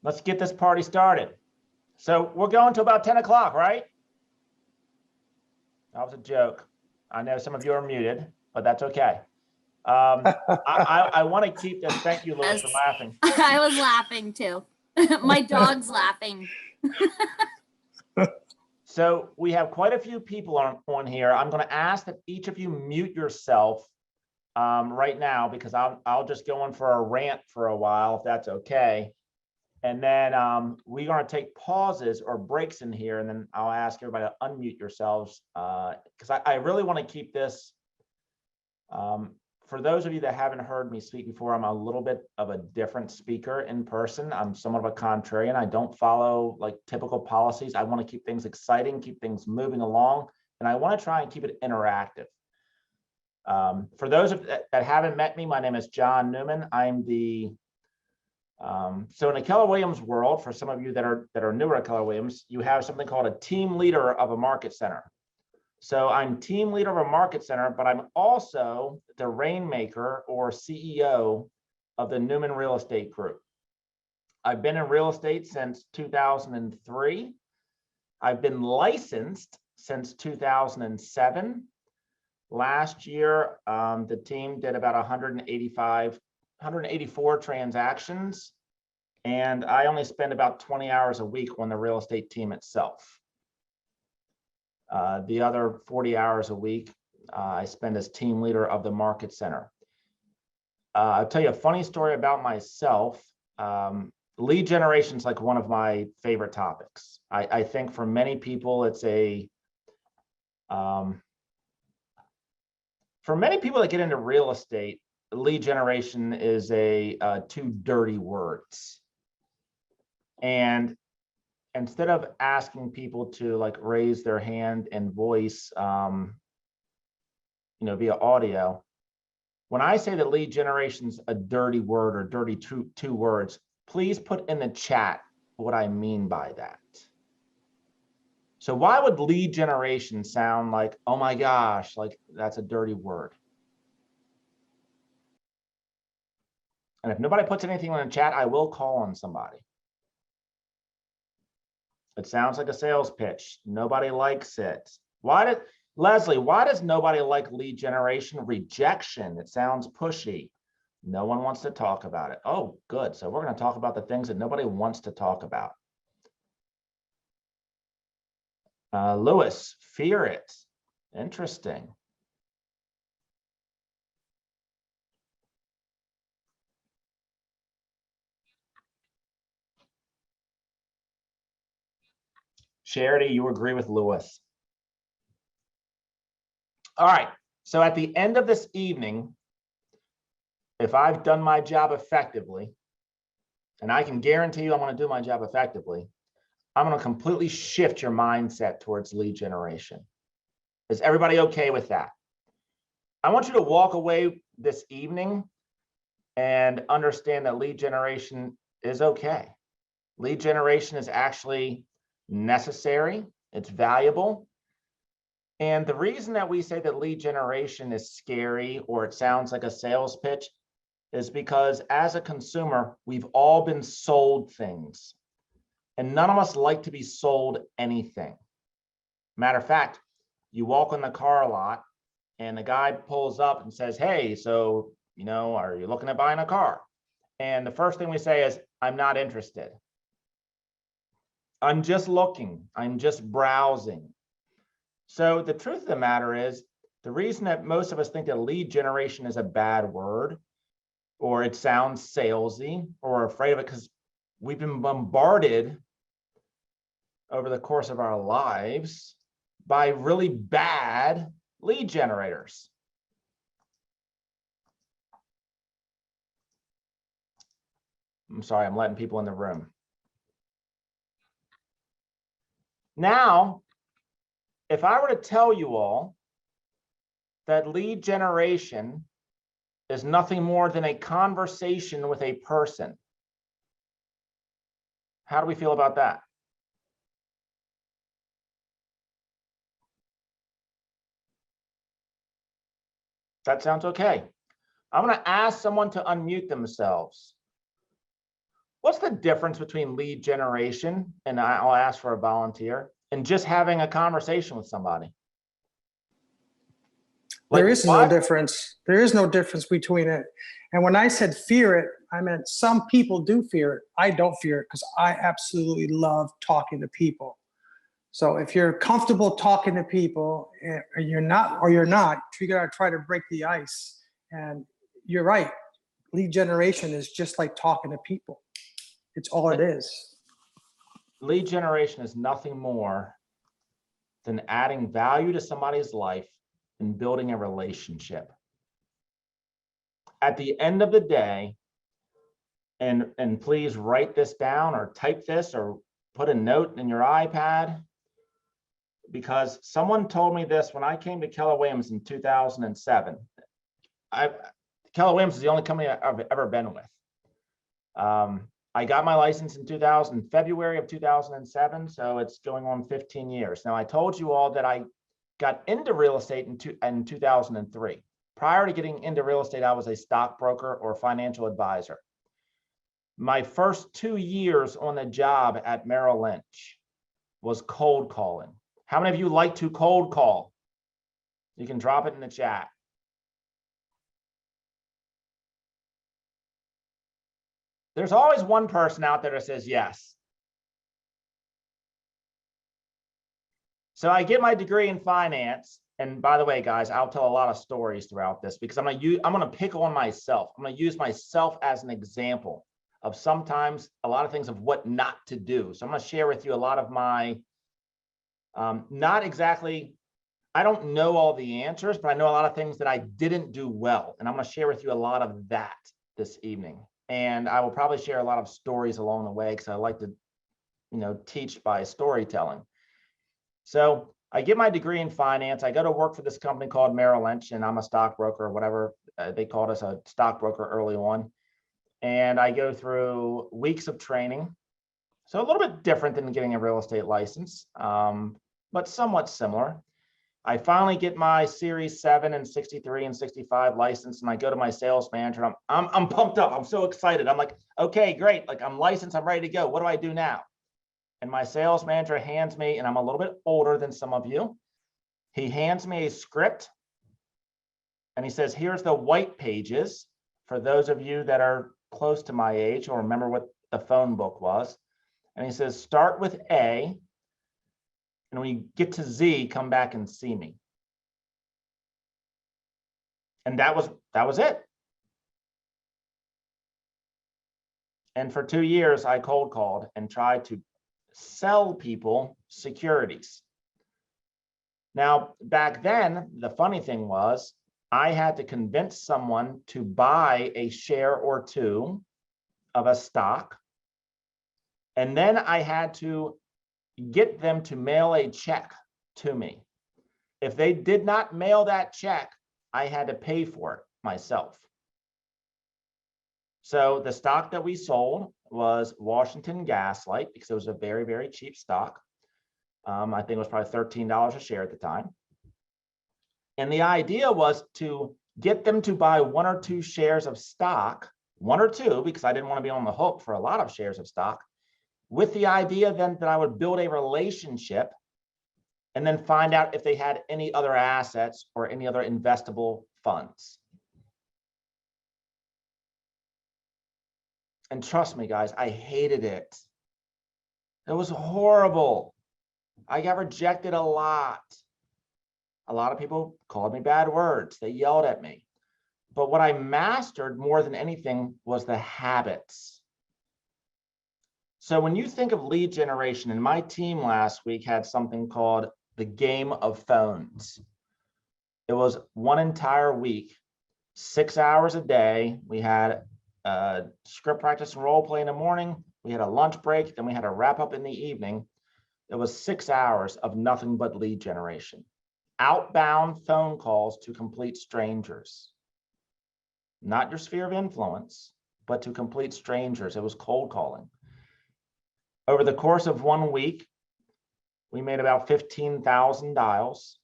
Let's get this party started. So we're going to about 10 o'clock, right? That was a joke. I know some of you are muted, but that's okay. I want to keep this. Thank you, Louis, for laughing. I was laughing too. My dog's laughing. So we have quite a few people on here. I'm going to ask that each of you mute yourself right now, because I'll just go on for a rant for a while, if that's okay. And then we're going to take pauses or breaks in here, and then I'll ask everybody to unmute yourselves, because I really want to keep this. For those of you that haven't heard me speak before, I'm a little bit of a different speaker in person. I'm somewhat of a contrarian. I don't follow like typical policies. I want to keep things exciting, keep things moving along, and I want to try and keep it interactive. For those that haven't met me, my name is John Newman. I'm the so in the Keller Williams world, for some of you that are newer at Keller Williams, you have something called a team leader of a market center. So I'm team leader of a market center, but I'm also the rainmaker or CEO of the Newman Real Estate Group. I've been in real estate since 2003. I've been licensed since 2007. Last year, the team did about 184 transactions, and I only spend about 20 hours a week on the real estate team itself. The other 40 hours a week, I spend as team leader of the market center. I'll tell you a funny story about myself. Lead generation is like one of my favorite topics. I think for many people, it's for many people that get into real estate, lead generation is two dirty words. And instead of asking people to like raise their hand and voice, via audio, when I say that lead generation's a dirty word or dirty two words, please put in the chat what I mean by that. So why would lead generation sound like, oh my gosh, like that's a dirty word? And if nobody puts anything in the chat, I will call on somebody. It sounds like a sales pitch. Nobody likes it. Leslie, why does nobody like lead generation? Rejection. It sounds pushy. No one wants to talk about it. Oh, good. So we're going to talk about the things that nobody wants to talk about. Lewis, fear it. Interesting. Charity, you agree with Lewis. All right. So at the end of this evening, if I've done my job effectively, and I can guarantee you I'm going to do my job effectively, I'm going to completely shift your mindset towards lead generation. Is everybody okay with that? I want you to walk away this evening and understand that lead generation is okay. Lead generation is actually necessary. It's valuable. And the reason that we say that lead generation is scary or it sounds like a sales pitch is because as a consumer, we've all been sold things. And none of us like to be sold anything. Matter of fact, you walk on the car lot and the guy pulls up and says, hey, so, are you looking at buying a car? And the first thing we say is, I'm not interested. I'm just looking. I'm just browsing. So the truth of the matter is, the reason that most of us think that lead generation is a bad word, or it sounds salesy, or afraid of it, because we've been bombarded over the course of our lives by really bad lead generators. I'm sorry, I'm letting people in the room. Now, if I were to tell you all that lead generation is nothing more than a conversation with a person, how do we feel about that? That sounds okay. I'm going to ask someone to unmute themselves. what's the difference between lead generation, and I'll ask for a volunteer, and just having a conversation with somebody? There Like, is no difference. There is no difference between it. And when I said fear it, I meant some people do fear it. I don't fear it because I absolutely love talking to people. So if you're comfortable talking to people, or you're not, you gotta try to break the ice. And you're right. Lead generation is just like talking to people. It's all it is. lead generation is nothing more than adding value to somebody's life and building a relationship. At the end of the day, and please write this down or type this or put a note in your iPad, because someone told me this when I came to Keller Williams in 2007. Keller Williams is the only company I've ever been with. I got my license in February of 2007, so it's going on 15 years. Now, I told you all that I got into real estate in 2003. Prior to getting into real estate, I was a stockbroker or financial advisor. My first 2 years on the job at Merrill Lynch was cold calling. How many of you like to cold call? You can drop it in the chat. There's always one person out there that says yes. So I get my degree in finance. And by the way, guys, I'll tell a lot of stories throughout this because I'm gonna pick on myself. I'm gonna use myself as an example of sometimes a lot of things of what not to do. So I'm gonna share with you a lot of my, not exactly, I don't know all the answers, but I know a lot of things that I didn't do well. And I'm gonna share with you a lot of that this evening. And I will probably share a lot of stories along the way because I like to, teach by storytelling. So I get my degree in finance. I go to work for this company called Merrill Lynch, and I'm a stockbroker or whatever. They called us a stockbroker early on. And I go through weeks of training. So a little bit different than getting a real estate license, but somewhat similar. I finally get my Series 7 and 63 and 65 license, and I go to my sales manager. I'm pumped up. I'm so excited. I'm like, okay, great. Like, I'm licensed. I'm ready to go. What do I do now? And my sales manager hands me, and I'm a little bit older than some of you. He hands me a script, and he says, here's the white pages for those of you that are close to my age or remember what the phone book was. And he says, start with A. And when you get to Z, come back and see me. And that was it. And for 2 years, I cold called and tried to sell people securities. Now, back then, the funny thing was, I had to convince someone to buy a share or two of a stock. And then I had to get them to mail a check to me. If they did not mail that check, I had to pay for it myself. So the stock that we sold was Washington Gaslight because it was a very, very cheap stock. I think it was probably $13 a share at the time. And the idea was to get them to buy 1 or 2 shares of stock, 1 or 2, because I didn't want to be on the hook for a lot of shares of stock, with the idea then that I would build a relationship and then find out if they had any other assets or any other investable funds. And trust me, guys, I hated it. It was horrible. I got rejected a lot. A lot of people called me bad words. They yelled at me. But what I mastered more than anything was the habits. So when you think of lead generation, and my team last week had something called the game of phones. It was one entire week, 6 hours a day. We had script practice and role play in the morning. We had a lunch break. Then we had a wrap up in the evening. It was 6 hours of nothing but lead generation. Outbound phone calls to complete strangers. Not your sphere of influence, but to complete strangers. It was cold calling. Over the course of 1 week, we made about 15,000 dials.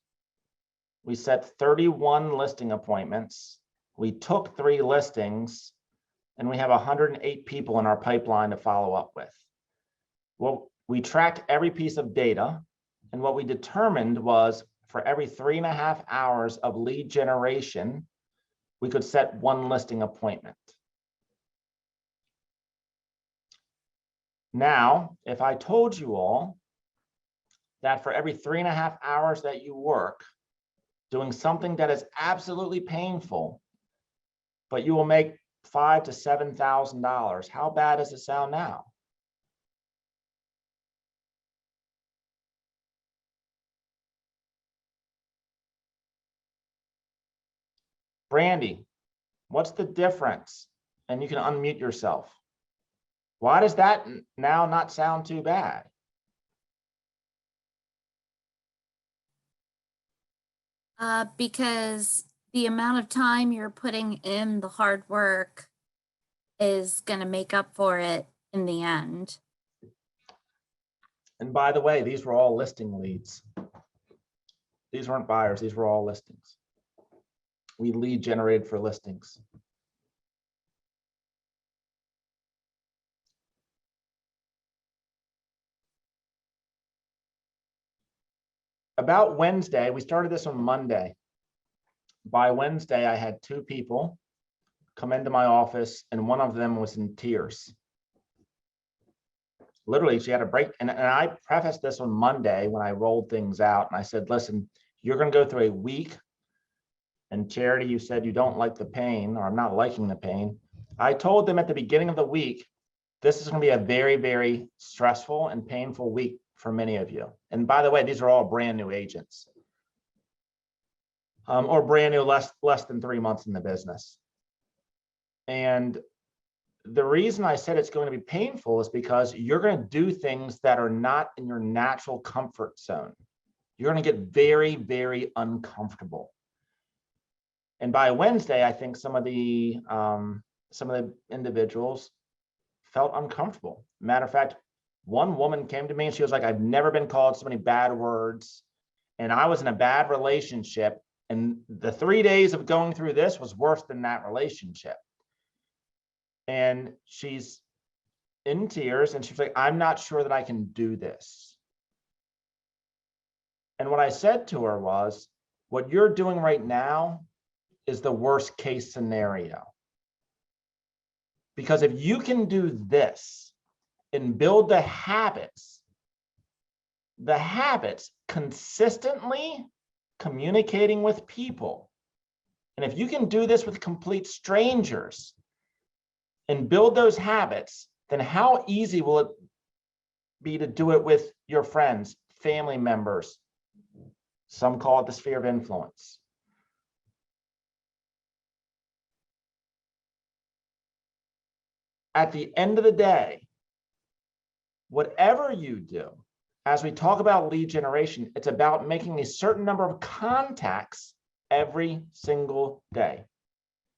We set 31 listing appointments. We took 3 listings, and we have 108 people in our pipeline to follow up with. Well, we tracked every piece of data, and what we determined was for every 3.5 hours of lead generation, we could set one listing appointment. Now, if I told you all that for every 3.5 hours that you work doing something that is absolutely painful, but you will make $5,000 to $7,000, how bad does it sound now? Brandy, what's the difference? And you can unmute yourself. Why does that now not sound too bad? Because the amount of time you're putting in the hard work is going to make up for it in the end. And by the way, these were all listing leads. These weren't buyers, these were all listings. We lead generated for listings. About Wednesday, we started this on Monday. By Wednesday, I had 2 people come into my office, and one of them was in tears. Literally, she had a break. And I prefaced this on Monday when I rolled things out. And I said, listen, you're going to go through a week. And Charity, you said you don't like the pain, or I'm not liking the pain. I told them at the beginning of the week, this is going to be a very, very stressful and painful week for many of you. And by the way, these are all brand new agents, or brand new, less than 3 months in the business. And the reason I said it's going to be painful is because you're going to do things that are not in your natural comfort zone. You're going to get very, very uncomfortable. And by Wednesday, I think some of the individuals felt uncomfortable. Matter of fact, one woman came to me and she was like, I've never been called so many bad words. And I was in a bad relationship. And the 3 days of going through this was worse than that relationship. And she's in tears and she's like, I'm not sure that I can do this. And what I said to her was, what you're doing right now is the worst case scenario. Because if you can do this and build the habits consistently communicating with people, and if you can do this with complete strangers and build those habits, then how easy will it be to do it with your friends, family members? Some call it the sphere of influence. At the end of the day, whatever you do, as we talk about lead generation, it's about making a certain number of contacts every single day,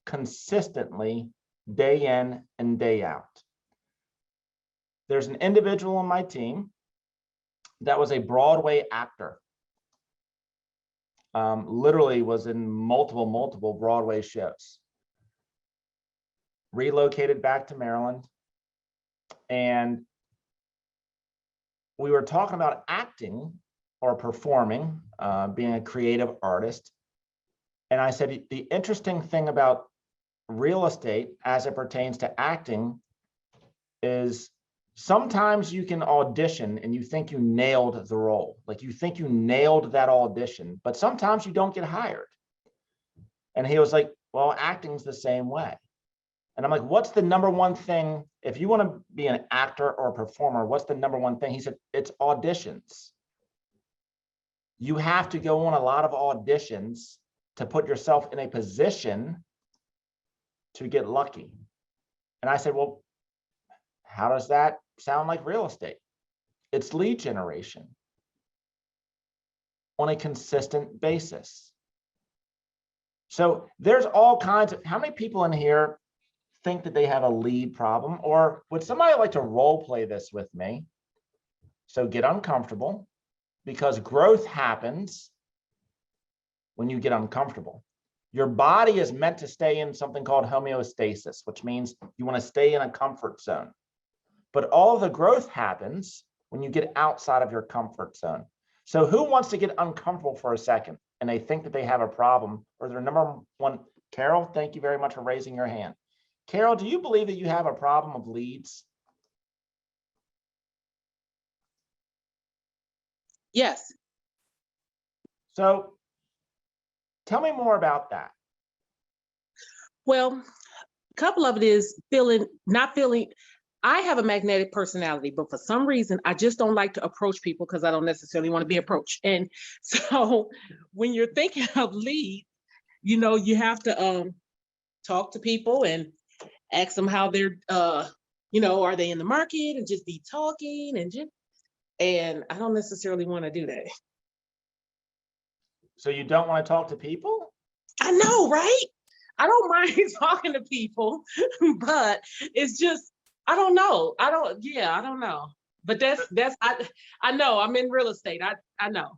consistently, day in and day out. There's an individual on my team that was a Broadway actor. Literally was in multiple Broadway shows. Relocated back to Maryland. And we were talking about acting or performing, being a creative artist. And I said, the interesting thing about real estate as it pertains to acting is sometimes you can audition and you think you nailed the role. Like you think you nailed that audition, but sometimes you don't get hired. And he was like, well, acting's the same way. And I'm like, what's the number one thing? If you want to be an actor or a performer, what's the number one thing? He said, it's auditions. You have to go on a lot of auditions to put yourself in a position to get lucky. And I said, well, how does that sound like real estate? It's lead generation on a consistent basis. So there's all kinds of, how many people in here think that they have a lead problem? Or would somebody like to role play this with me? So get uncomfortable, because growth happens when you get uncomfortable. Your body is meant to stay in something called homeostasis, which means you want to stay in a comfort zone. But all the growth happens when you get outside of your comfort zone. So who wants to get uncomfortable for a second and they think that they have a problem, or their number one? Carol, thank you very much for raising your hand. Carol, do you believe that you have a problem of leads? Yes. So tell me more about that. Well, a couple of it is not feeling. I have a magnetic personality, but for some reason, I just don't like to approach people because I don't necessarily want to be approached. And so when you're thinking of leads, you have to talk to people and ask them how they're, are they in the market, and just be talking and I don't necessarily want to do that. So you don't want to talk to people? I know, right? I don't mind talking to people, but it's just, I don't know. I don't know. But I know I'm in real estate. I know.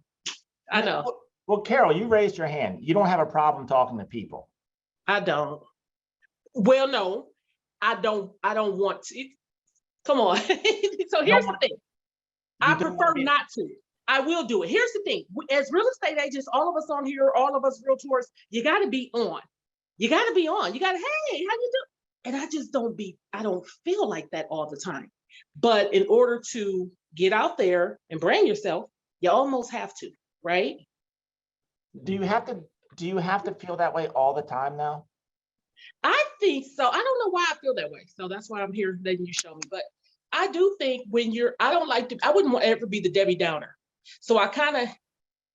Well, Carol, you raised your hand. You don't have a problem talking to people. I don't. Well, no, I don't want to. Come on. So here's the thing. I prefer not to. I will do it. Here's the thing. As real estate agents, all of us on here, all of us realtors, you got to be on. You got to be on. You got to, hey, how you doing? And I don't feel like that all the time. But in order to get out there and brand yourself, you almost have to, right? Do you have to feel that way all the time now? I think so. I don't know why I feel that way. So that's why I'm here letting you show me. But I do think I wouldn't want to ever be the Debbie Downer. So I kind of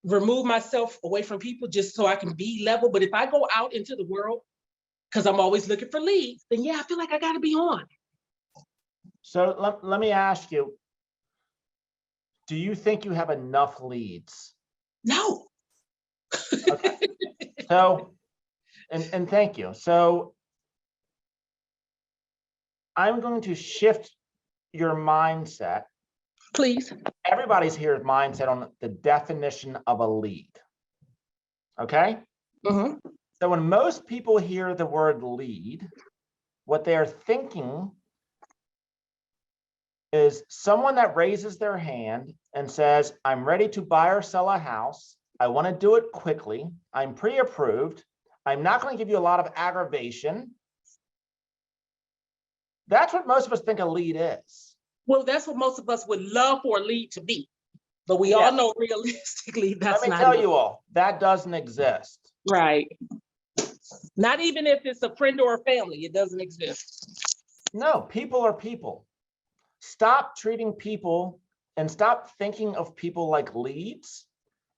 remove myself away from people just so I can be level. But if I go out into the world, because I'm always looking for leads, then yeah, I feel like I got to be on. So let me ask you, do you think you have enough leads? No. Okay. So, and thank you. So I'm going to shift your mindset. Please. Everybody's here mindset on the definition of a lead. Okay. Mm-hmm. So when most people hear the word lead, what they're thinking is someone that raises their hand and says, I'm ready to buy or sell a house. I want to do it quickly. I'm pre-approved. I'm not going to give you a lot of aggravation. That's what most of us think a lead is. Well, that's what most of us would love for a lead to be. But we all know realistically that's not. Let me tell you all, that doesn't exist. Right. Not even if it's a friend or a family, it doesn't exist. No, people are people. Stop treating people and stop thinking of people like leads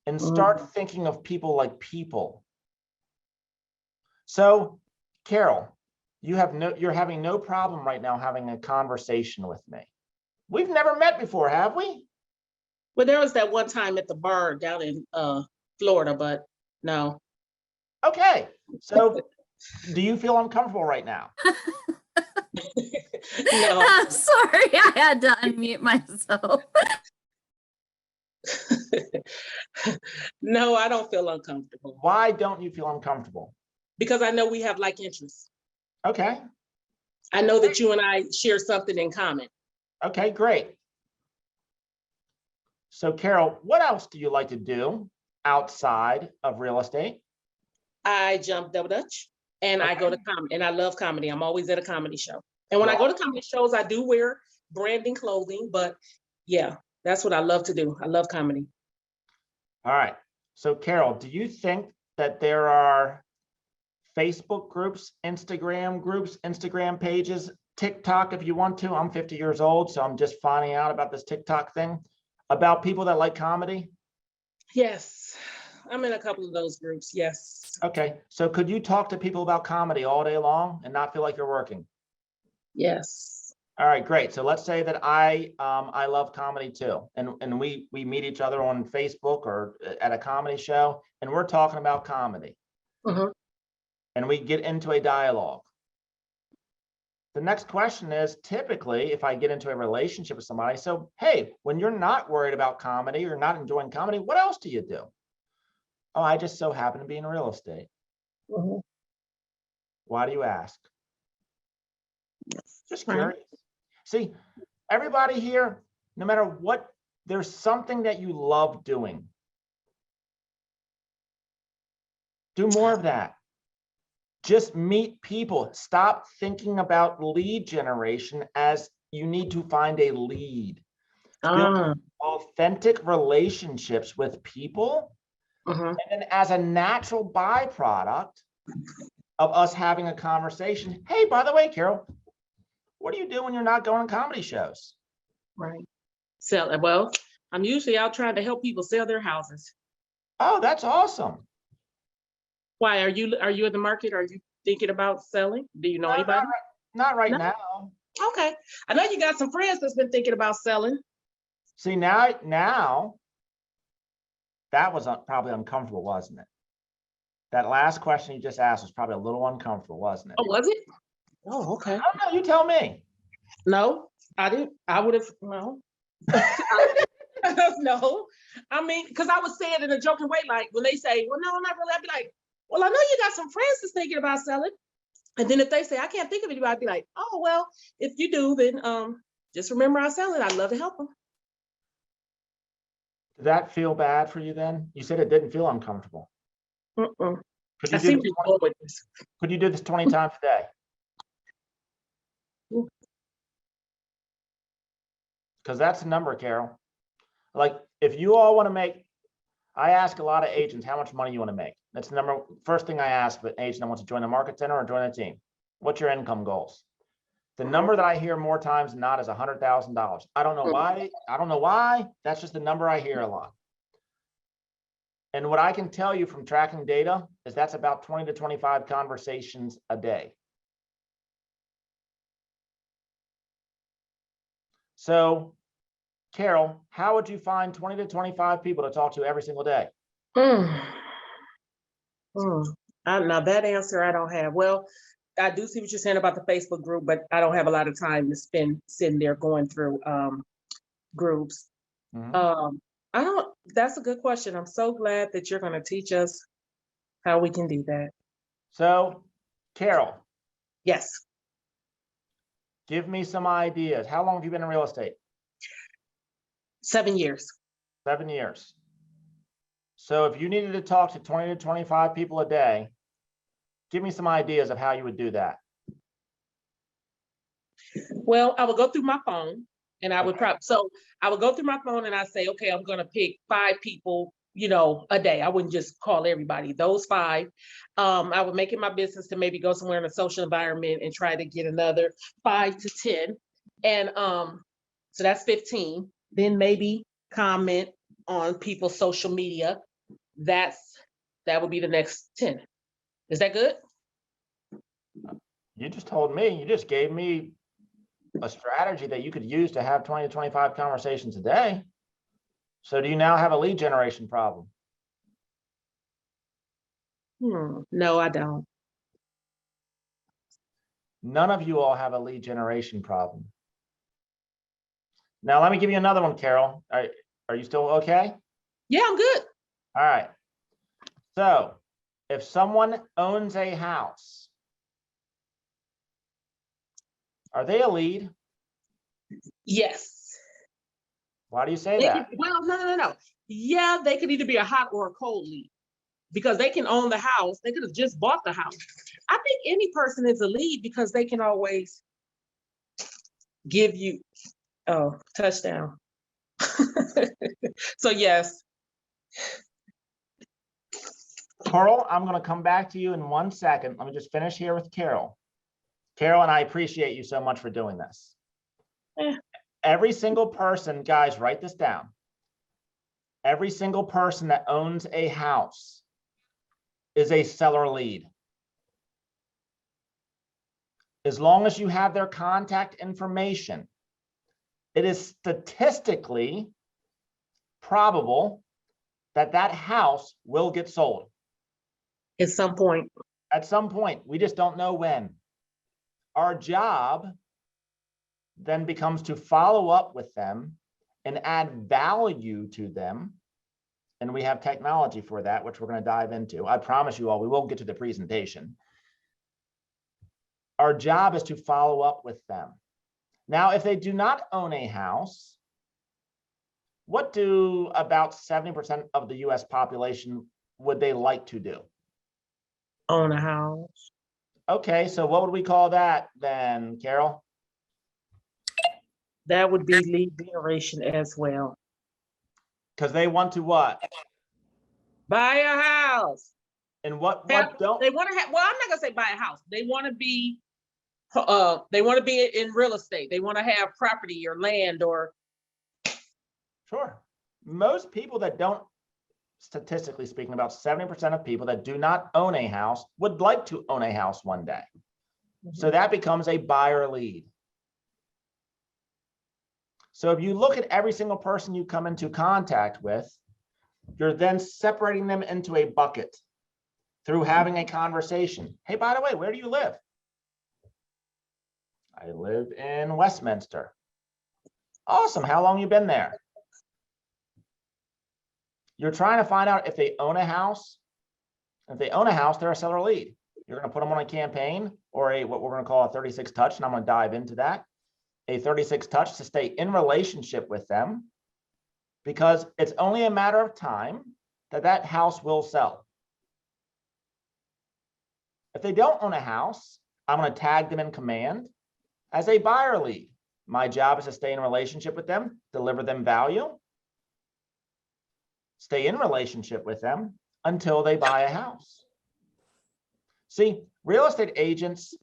and start thinking of people like people. So, Carol, you're having no problem right now having a conversation with me. We've never met before, have we? Well, there was that one time at the bar down in Florida, but no. Okay, so do you feel uncomfortable right now? No. I'm sorry, I had to unmute myself. No, I don't feel uncomfortable. Why don't you feel uncomfortable? Because I know we have like interests. Okay. I know that you and I share something in common. Okay, great. So Carol, what else do you like to do outside of real estate? I jump double dutch and I go to comedy, and I love comedy. I'm always at a comedy show. And when I go to comedy shows, I do wear branding clothing, but yeah, that's what I love to do. I love comedy. All right. So Carol, do you think that there are Facebook groups, Instagram pages, TikTok if you want to? I'm 50 years old, so I'm just finding out about this TikTok thing, about people that like comedy? Yes, I'm in a couple of those groups, yes. Okay, so could you talk to people about comedy all day long and not feel like you're working? Yes. All right, great. So let's say that I love comedy too, and we meet each other on Facebook or at a comedy show, and we're talking about comedy, and we get into a dialogue. The next question is, typically, if I get into a relationship with somebody, so hey, when you're not worried about comedy or not enjoying comedy, what else do you do? Oh, I just so happen to be in real estate. Mhm. Why do you ask? Just Right. curious. See, everybody here, no matter what, there's something that you love doing. Do more of that. Just meet people. Stop thinking about lead generation as you need to find a lead. Build Ah, authentic relationships with people. mhm. And then as a natural byproduct of us having a conversation, hey, by the way, Carol, what do you do when you're not going to comedy shows? Right. Well, I'm usually out trying to help people sell their houses. Oh, that's awesome. Why are you in the market? Are you thinking about selling? Do you know No, anybody? not right No? now. Okay. I know you got some friends that's been thinking about selling. See, now that was probably uncomfortable, wasn't it? That last question you just asked was probably a little uncomfortable, wasn't it? Oh, was it? Oh, okay. I don't know. You tell me. No, I didn't. I would have, no. No. I mean, because I would say it in a joking way, like when they say, well, no, not really, I'd be like, well, I know you got some friends that's thinking about selling. And then if they say, I can't think of anybody, I'd be like, oh, well, if you do, then just remember I sell it. I'd love to help them. Did that feel bad for you then? You said it didn't feel uncomfortable. Mm-mm. Could I you do seem this to 20, go with this. could you do this 20 times a day? Mm. Because that's the number, Carol. Like if you all want to make, I ask a lot of agents how much money you want to make. That's the number. First thing I ask an agent that wants to join the market center or join the team. What's your income goals? The number that I hear more times than not is $100,000. I don't know why. I don't know why. That's just the number I hear a lot. And what I can tell you from tracking data is that's about 20 to 25 conversations a day. So, Carol, how would you find 20 to 25 people to talk to every single day? Mm. Now that answer I don't have. Well, I do see what you're saying about the Facebook group, but I don't have a lot of time to spend sitting there going through groups. Mhm. I don't, that's a good question. I'm so glad that you're going to teach us how we can do that. So, Carol, Yes. give me some ideas. How long have you been in real estate? 7 years. 7 years. So if you needed to talk to 20 to 25 people a day, give me some ideas of how you would do that. Well, I would go through my phone and I would Okay. I would go through my phone and I say, okay, I'm going to pick 5 people, a day. I wouldn't just call everybody. Those 5. I would make it my business to maybe go somewhere in a social environment and try to get another 5 to 10. And so that's 15. Then maybe comment on people's social media. That would be the next 10. Is that good? You just told me, you just gave me a strategy that you could use to have 20 to 25 conversations a day. So do you now have a lead generation problem? No, I don't. None of you all have a lead generation problem. Now, let me give you another one, Carol. Are you still okay? Yeah, I'm good. All right. So if someone owns a house, are they a lead? Yes. Why do you say They that? well, no. Yeah, they could either be a hot or a cold lead because they can own the house. They could have just bought the house. I think any person is a lead because they can always give you, touchdown. So yes. Carl, I'm going to come back to you in 1 second. Let me just finish here with Carol. Carol, and I appreciate you so much for doing this. Eh. Every single person, guys, write this down. Every single person that owns a house is a seller lead. As long as you have their contact information, it is statistically probable that that house will get sold. At some point. At some point, we just don't know when. Our job then becomes to follow up with them and add value to them and we have technology for that, which we're going to dive into. I promise you all, we will get to the presentation. Our job is to follow up with them. Now, if they do not own a house, what do about 70% of the US population would they like to do? Own a house. Okay, so what would we call that then, Carol? That would be lead generation as well. Because they want to what? Buy a house. And what Have- don't? They want to have, well, I'm not gonna say buy a house. They want to be in real estate. They want to have property or land or. Sure. Most people that don't, statistically speaking, about 70% of people that do not own a house would like to own a house one day. So that becomes a buyer lead. So if you look at every single person you come into contact with, you're then separating them into a bucket through having a conversation. Hey, by the way, where do you live? I live in Westminster. Awesome. How long you been there? You're trying to find out if they own a house. If they own a house, they're a seller lead. You're going to put them on a campaign or what we're going to call a 36 touch, and I'm going to dive into that. A 36 touch to stay in relationship with them, because it's only a matter of time that house will sell. If they don't own a house, I'm going to tag them in command as a buyer lead. My job is to stay in relationship with them, deliver them value, stay in relationship with them until they buy a house. See, real estate agents,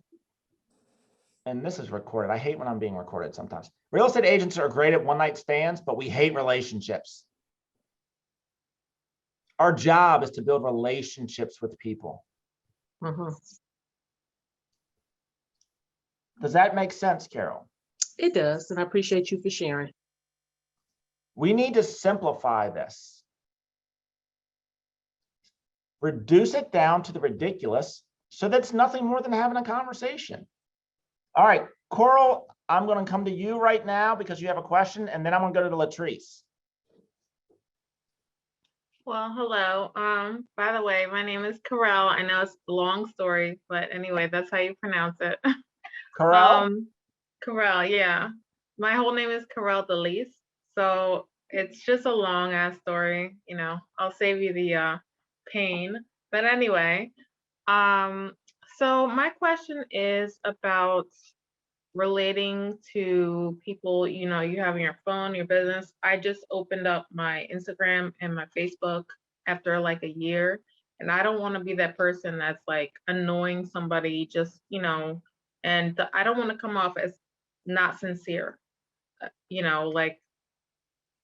and this is recorded. I hate when I'm being recorded sometimes. Real estate agents are great at one-night stands, but we hate relationships. Our job is to build relationships with people. Does that make sense, Carol? It does, and I appreciate you for sharing. We need to simplify this. Reduce it down to the ridiculous so that's nothing more than having a conversation. All right, Coral, I'm going to come to you right now because you have a question, and then I'm going to go to Latrice. Well, hello. By the way, my name is Carell. I know it's a long story, but anyway, that's how you pronounce it. Carell? Carell, yeah. My whole name is Carell Delise. So it's just a long ass story, you know. I'll save you the pain. But anyway, so my question is about relating to people, you know, you have on your phone, your business. I just opened up my Instagram and my Facebook after like a year, and I don't want to be that person that's like annoying somebody just, you know, and I don't want to come off as not sincere, you know, like,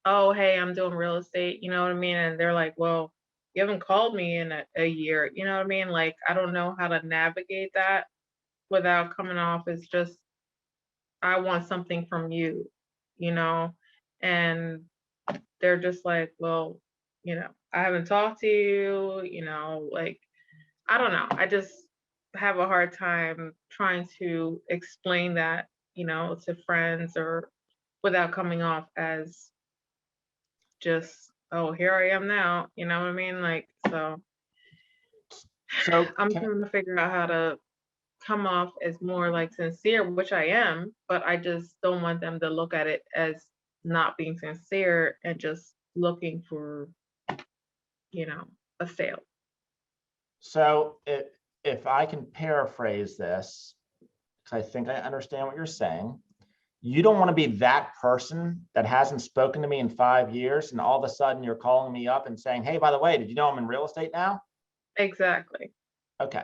oh, hey, I'm doing real estate, you know what I mean? And they're like, well, you haven't called me in a year, you know what I mean? Like, I don't know how to navigate that without coming off as just, I want something from you, you know? And they're just like, well, you know, I haven't talked to you, you know, like, I don't know. I just have a hard time trying to explain that, you know, to friends or without coming off as just, oh, here I am now, you know what I mean? Like, so I'm trying to figure out how to come off as more like sincere, which I am, but I just don't want them to look at it as not being sincere and just looking for, you know, a sale. So if I can paraphrase this, because I think I understand what you're saying, you don't want to be that person that hasn't spoken to me in 5 years, and all of a sudden you're calling me up and saying, hey, by the way, did you know I'm in real estate now? Exactly. Okay.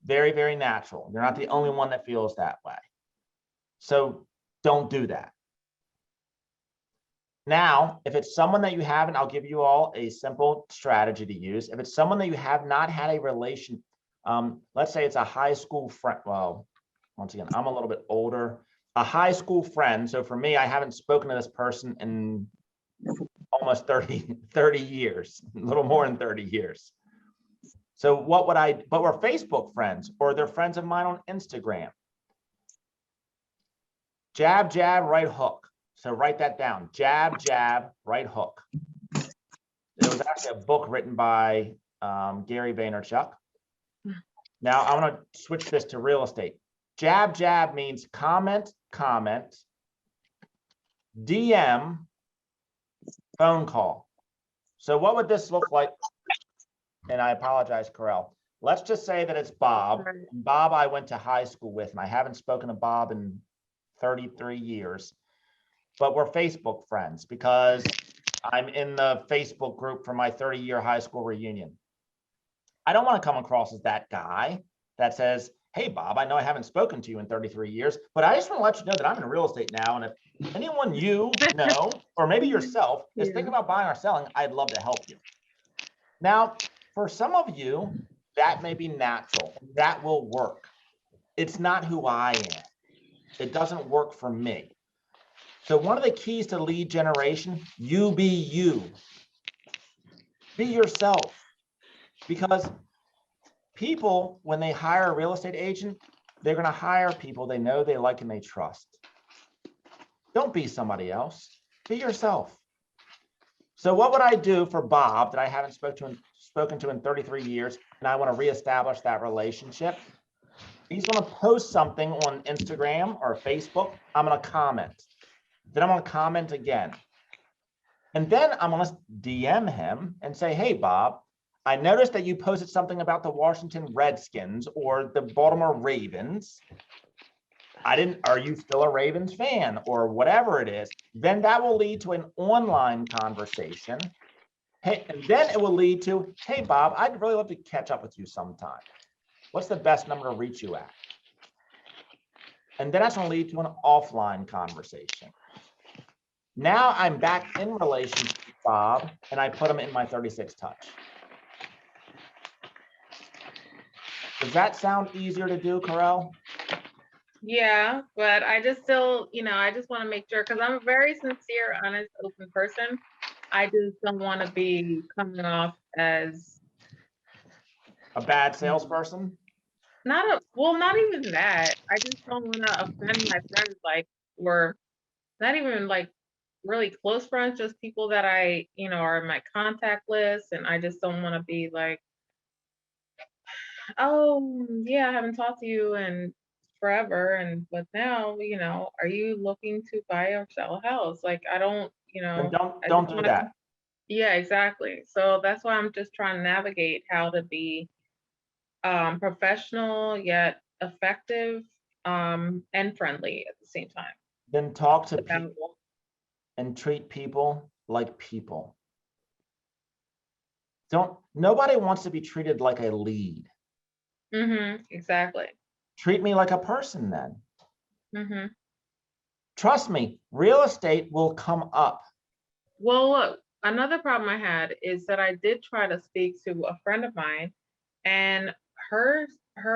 Very, very natural. You're not the only one that feels that way. So don't do that. Now, if it's someone that you haven't, I'll give you all a simple strategy to use. If it's someone that you have not had a relation, let's say it's a high school friend. Well, once again, I'm a little bit older, a high school friend. So for me, I haven't spoken to this person in almost 30 years, a little more than 30 years. So what would but we're Facebook friends, or they're friends of mine on Instagram. Jab, jab, right hook. So write that down. Jab, jab, right hook. was actually a book written by Gary Vaynerchuk. Now I want to switch this to real estate. Jab, jab means comment, comment, DM, phone call. So what would this look like? And I apologize, Carell. Let's just say that it's Bob. Right. Bob I went to high school with, and I haven't spoken to Bob in 33 years, but we're Facebook friends because I'm in the Facebook group for my 30-year high school reunion. I don't want to come across as that guy that says, hey, Bob, I know I haven't spoken to you in 33 years, but I just want to let you know that I'm in real estate now. And if anyone you know, or maybe yourself is thinking about buying or selling, I'd love to help you. Now, for some of you, that may be natural. That will work. It's not who I am. It doesn't work for me. So one of the keys to lead generation, you be you. Be yourself. Because people, when they hire a real estate agent, they're going to hire people they know, they like, and they trust. Don't be somebody else. Be yourself. So what would I do for Bob that I haven't spoken to in 33 years, and I want to reestablish that relationship? He's going to post something on Instagram or Facebook. I'm going to comment. Then I'm going to comment again. And then I'm going to DM him and say, hey, Bob, I noticed that you posted something about the Washington Redskins or the Baltimore Ravens. Are you still a Ravens fan or whatever it is? Then that will lead to an online conversation. Hey, and then it will lead to, hey, Bob, I'd really love to catch up with you sometime. What's the best number to reach you at? And then that's going to lead to an offline conversation. Now I'm back in relation to Bob, and I put him in my 36 touch. Does that sound easier to do, Carell? Yeah, but I just still, I just want to make sure, because I'm a very sincere, honest, open person. I just don't want to be coming off as a bad salesperson. Not even that. I just don't want to offend my friends, or not even really close friends, just people that I, are in my contact list, and I just don't want to be like, oh yeah, I haven't talked to you in forever, but now, are you looking to buy or sell a house? I don't, Then don't do that. Yeah, exactly. So that's why I'm just trying to navigate how to be professional yet effective, and friendly at the same time. Then talk to people and treat people like people. Nobody wants to be treated like a lead. Exactly. Treat me like a person then. Trust me, real estate will come up. Well, look, another problem I had is that I did try to speak to a friend of mine, and her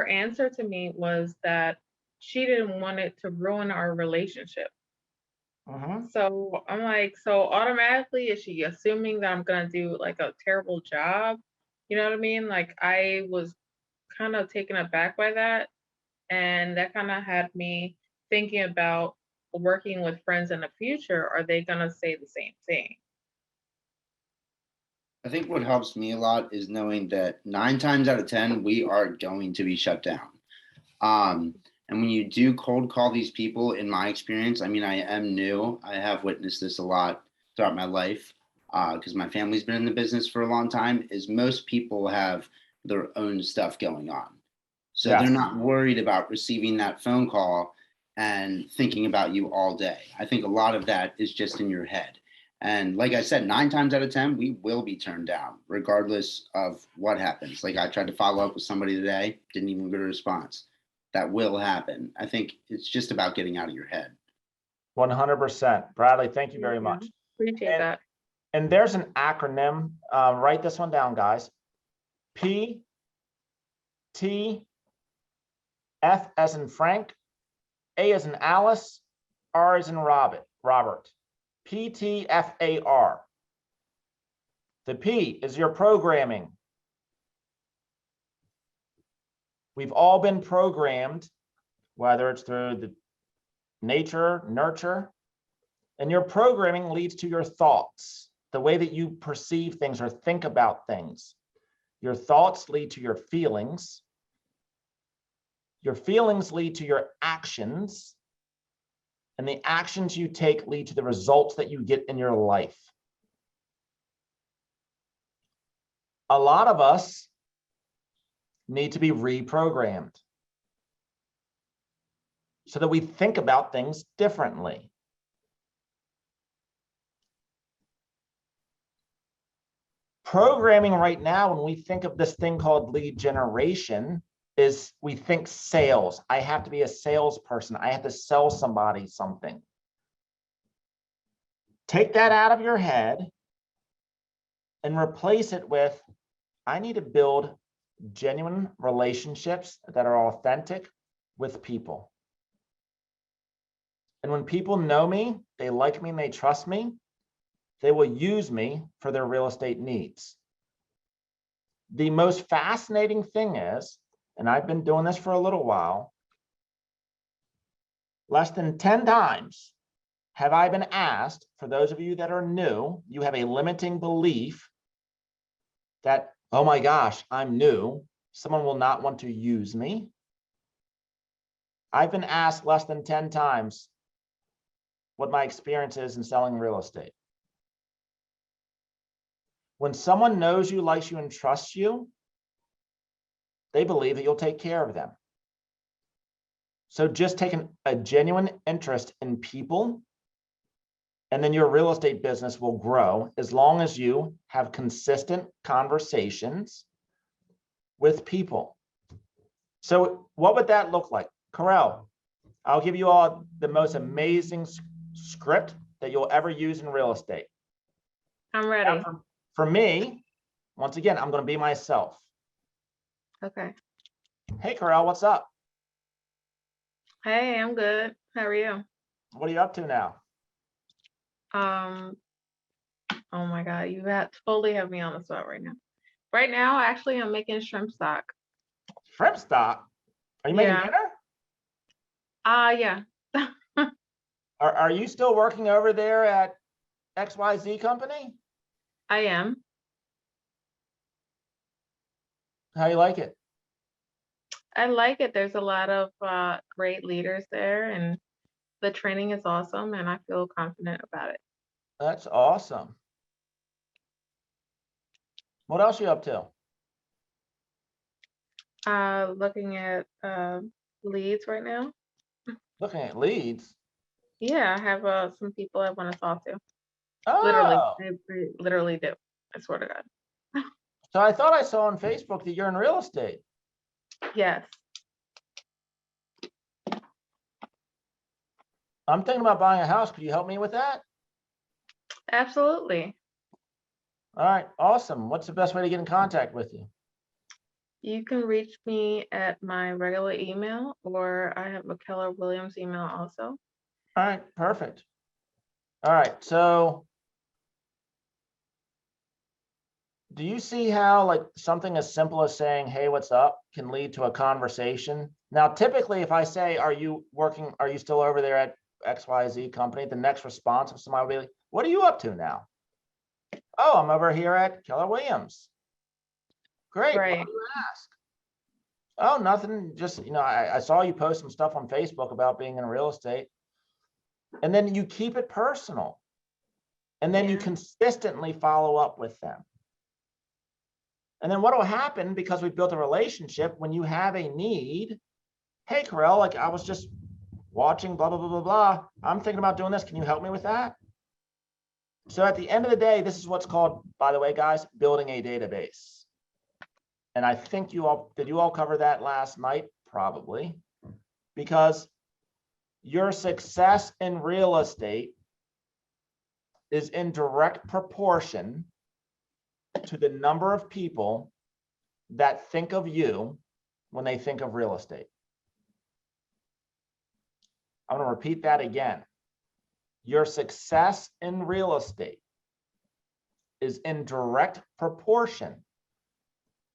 answer to me was that she didn't want it to ruin our relationship. So I'm like, so automatically, is she assuming that I'm gonna do a terrible job? You know what I mean? I was kind of taken aback by that, and that kind of had me thinking about working with friends in the future. Are they gonna say the same thing? I think what helps me a lot is knowing that 9 times out of 10, we are going to be shut down. And when you do cold call these people, in my experience, I mean, I am new. I have witnessed this a lot throughout my life because my family's been in the business for a long time, is most people have their own stuff going on. So they're not worried about receiving that phone call and thinking about you all day. I think a lot of that is just in your head. And like I said, 9 times out of 10, we will be turned down, regardless of what happens. I tried to follow up with somebody today, didn't even get a response. That will happen. I think it's just about getting out of your head. 100%. Bradley, thank you very much. Appreciate that. And there's an acronym. Write this one down, guys. P, T, F as in Frank, A as in Alice, R as in Robert. PTFAR. The P is your programming. We've all been programmed, whether it's through the nature, nurture, and your programming leads to your thoughts. the way that you perceive things or think about things. Your thoughts lead to your feelings. Your feelings lead to your actions. And the actions you take lead to the results that you get in your life. A lot of us need to be reprogrammed so that we think about things differently. Programming right now, when we think of this thing called lead generation, is we think sales. I have to be a salesperson. I have to sell somebody something. Take that out of your head and replace it with, I need to build genuine relationships that are authentic with people. And when people know me, they like me and they trust me, they will use me for their real estate needs. The most fascinating thing is, and I've been doing this for a little while, less than 10 times have I been asked, for those of you that are new, you have a limiting belief that, oh my gosh, I'm new, someone will not want to use me. I've been asked less than 10 times what my experience is in selling real estate. When someone knows you, likes you, and trusts you, they believe that you'll take care of them. So just take a genuine interest in people, and then your real estate business will grow as long as you have consistent conversations with people. So what would that look like? Corel, I'll give you all the most amazing script that you'll ever use in real estate. I'm ready. For me, once again, I'm going to be myself. Okay. Hey, Corel, what's up? Hey, I'm good. How are you? What are you up to now? Oh my God, you totally have me on the spot right now. Right now, actually, I'm making shrimp stock. Shrimp stock? Are you making Yeah. dinner? Yeah. Are you still working over there at XYZ company? I am. How you like it? I like it. There's a lot of great leaders there, and the training is awesome, and I feel confident about it. That's awesome. What else are you up to? Looking at leads right now. Looking at leads. Yeah, I have some people I want to talk to. Literally, Oh, I literally do. I swear to God. so I thought I saw on Facebook that you're in real estate. Yes. I'm thinking about buying a house. Could you help me with that? Absolutely. All right, awesome. What's the best way to get in contact with you? You can reach me at my regular email, or I have a Keller Williams email also. All right, perfect. All right, so do you see how like something as simple as saying, hey, what's up, can lead to a conversation? Now, typically, if I say, are you still over there at XYZ company? The next response of somebody will be like, what are you up to now? Oh, I'm over here at Keller Williams. Great, Right. what do you ask? Oh, nothing, just, I saw you post some stuff on Facebook about being in real estate. And then you keep it personal. And then you Yeah. consistently follow up with them. And then what will happen, because we've built a relationship, when you have a need, hey, Corel, like I was just watching blah, blah, blah, blah, blah. I'm thinking about doing this. Can you help me with that? So at the end of the day, this is what's called, by the way, guys, building a database. And I think did you all cover that last night? Probably. Because your success in real estate is in direct proportion to the number of people that think of you when they think of real estate. I'm going to repeat that again. Your success in real estate is in direct proportion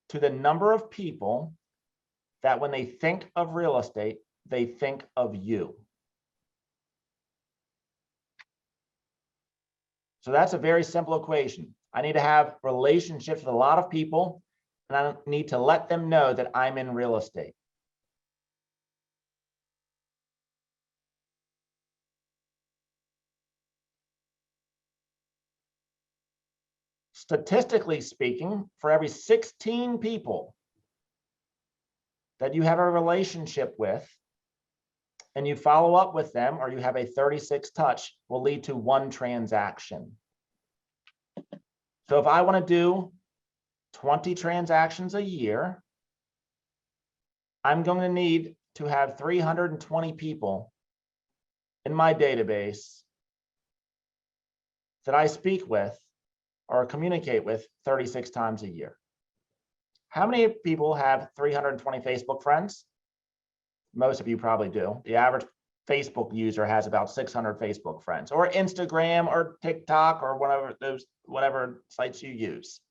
to the number of people that when they think of real estate, they think of you. So that's a very simple equation. I need to have relationships with a lot of people, and I need to let them know that I'm in real estate. Statistically speaking, for every 16 people that you have a relationship with and you follow up with them, or you have a 36 touch, will lead to one transaction. So if I want to do 20 transactions a year, I'm going to need to have 320 people in my database that I speak with or communicate with 36 times a year. How many people have 320 Facebook friends? Most of you probably do. The average Facebook user has about 600 Facebook friends, or Instagram or TikTok or whatever sites you use.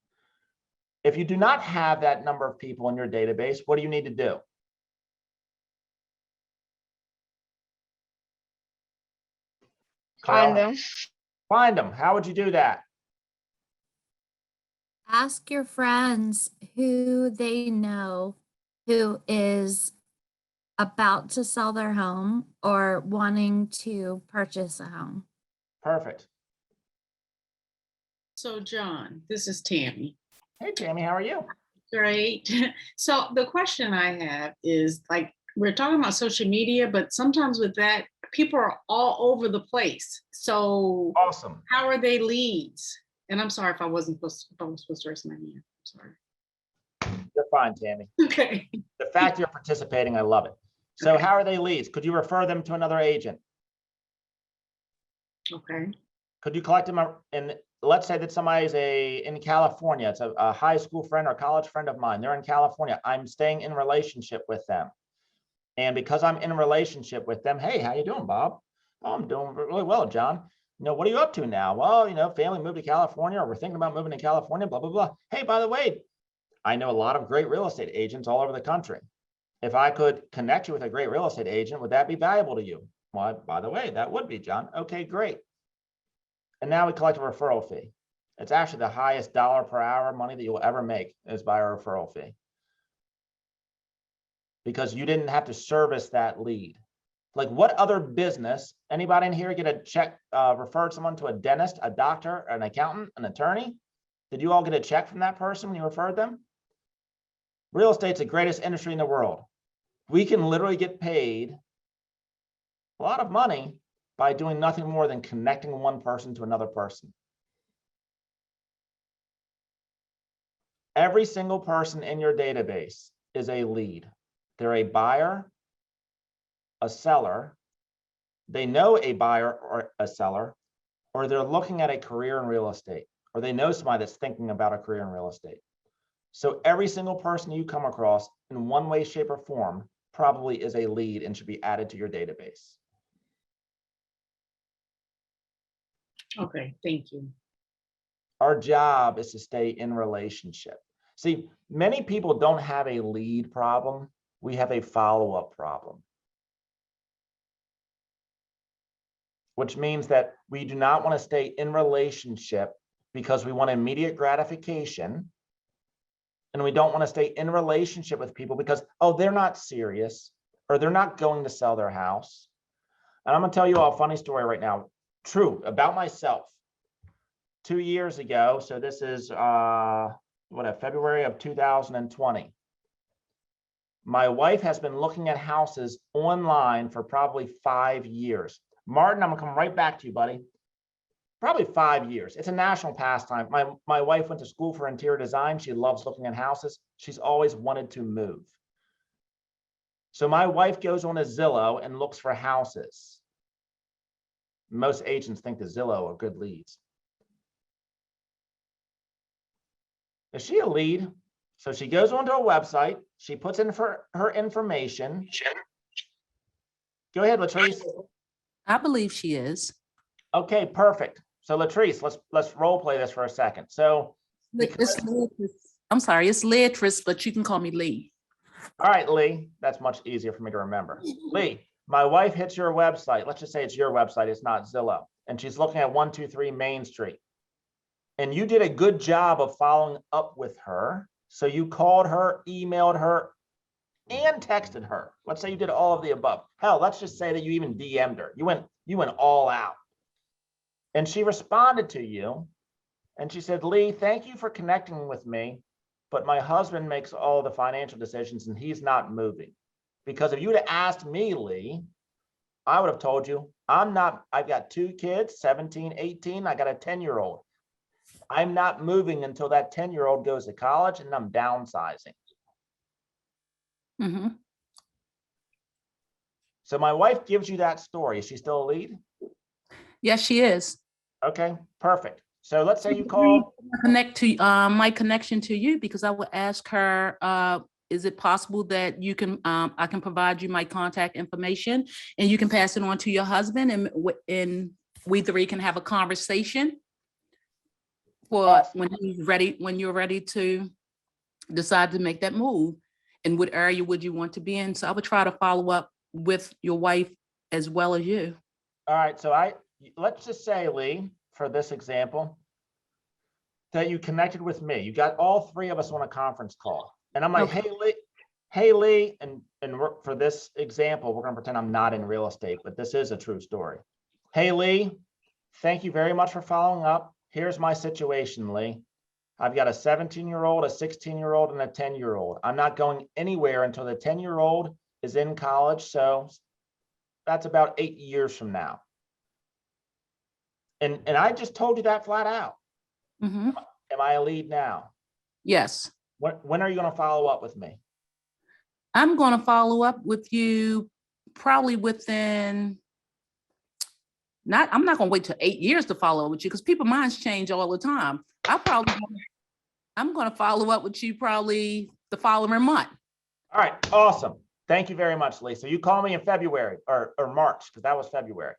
If you do not have that number of people in your database, what do you need to do? Find them. Find them. How would you do that? Ask your friends who they know who is about to sell their home or wanting to purchase a home. Perfect. So John, this is Tammy. Hey, Tammy, how are you? Great. So the question I have is, like, we're talking about social media, but sometimes with that, people are all over the place. So Awesome. how are they leads? And I'm sorry if I was supposed to raise my hand. I'm sorry. You're fine, Tammy. Okay. The fact you're participating, I love it. So Okay. how are they leads? Could you refer them to another agent? Okay. Could you collect them? And let's say that somebody's in California. It's a high school friend or college friend of mine. They're in California. I'm staying in relationship with them. And because I'm in a relationship with them, hey, how you doing, Bob? Oh, I'm doing really well, John. What are you up to now? Well, family moved to California, or we're thinking about moving to California, blah, blah, blah. Hey, by the way, I know a lot of great real estate agents all over the country. If I could connect you with a great real estate agent, would that be valuable to you? Well, by the way, that would be, John. Okay, great. And now we collect a referral fee. It's actually the highest dollar per hour money that you'll ever make is by a referral fee. Because you didn't have to service that lead. Like, what other business, anybody in here get a check, referred someone to a dentist, a doctor, an accountant, an attorney? Did you all get a check from that person when you referred them? Real estate's the greatest industry in the world. We can literally get paid a lot of money by doing nothing more than connecting one person to another person. Every single person in your database is a lead. They're a buyer, a seller. They know a buyer or a seller, or they're looking at a career in real estate, or they know somebody that's thinking about a career in real estate. So every single person you come across in one way, shape, or form probably is a lead and should be added to your database. Okay, thank you. Our job is to stay in relationship. See, many people don't have a lead problem. We have a follow-up problem, which means that we do not want to stay in relationship because we want immediate gratification. And we don't want to stay in relationship with people because, oh, they're not serious or they're not going to sell their house. And I'm going to tell you all a funny story right now. True, about myself. 2 years ago, so this is February of 2020. My wife has been looking at houses online for probably 5 years. Martin, I'm gonna come right back to you, buddy. Probably 5 years. It's a national pastime. My wife went to school for interior design. She loves looking at houses. She's always wanted to move. So my wife goes on a Zillow and looks for houses. Most agents think the Zillow are good leads. Is she a lead? So she goes onto a website. She puts in her information. Go ahead, Latrice. I believe she is. Okay, perfect. So Latrice, let's role play this for a second. So I'm sorry, it's Leatrice, but you can call me Lee. all right, Lee, that's much easier for me to remember. Lee, my wife hits your website. Let's just say it's your website. It's not Zillow. and she's looking at 123 Main Street. And you did a good job of following up with her. So you called her, emailed her, and texted her. Let's say you did all of the above. Hell, let's just say that you even DM'd her. You went all out. And she responded to you and she said, Lee, thank you for connecting with me, but my husband makes all the financial decisions and he's not moving. Because if you'd have asked me, Lee, I would have told you, I've got 2 kids, 17, 18, I got a 10-year-old. I'm not moving until that 10-year-old goes to college and I'm downsizing. Mm-hmm. So my wife gives you that story. Is she still a lead? Yes, she is. Okay, perfect. So let's say you call. Connect to my connection to you, because I would ask her, is it possible that you can, I can provide you my contact information and you can pass it on to your husband, and we three can have a conversation for when you're ready to decide to make that move. And what area would you want to be in? So I would try to follow up with your wife as well as you. All right, so let's just say, Lee, for this example, that you connected with me. You got all 3 of us on a conference call. And I'm like, Okay. hey, Lee, and for this example, we're gonna pretend I'm not in real estate, but this is a true story. Hey, Lee, thank you very much for following up. Here's my situation, Lee. I've got a 17-year-old, a 16-year-old, and a 10-year-old. I'm not going anywhere until the 10-year-old is in college. So that's about 8 years from now. And I just told you that flat out. Mm-hmm. Am I a lead now? Yes. When are you going to follow up with me? I'm going to follow up with you probably within, I'm not going to wait till 8 years to follow up with you, because people's minds change all the time. I'm going to follow up with you probably the following month. All right, awesome. Thank you very much, Lee. So you call me in February or March, because that was February.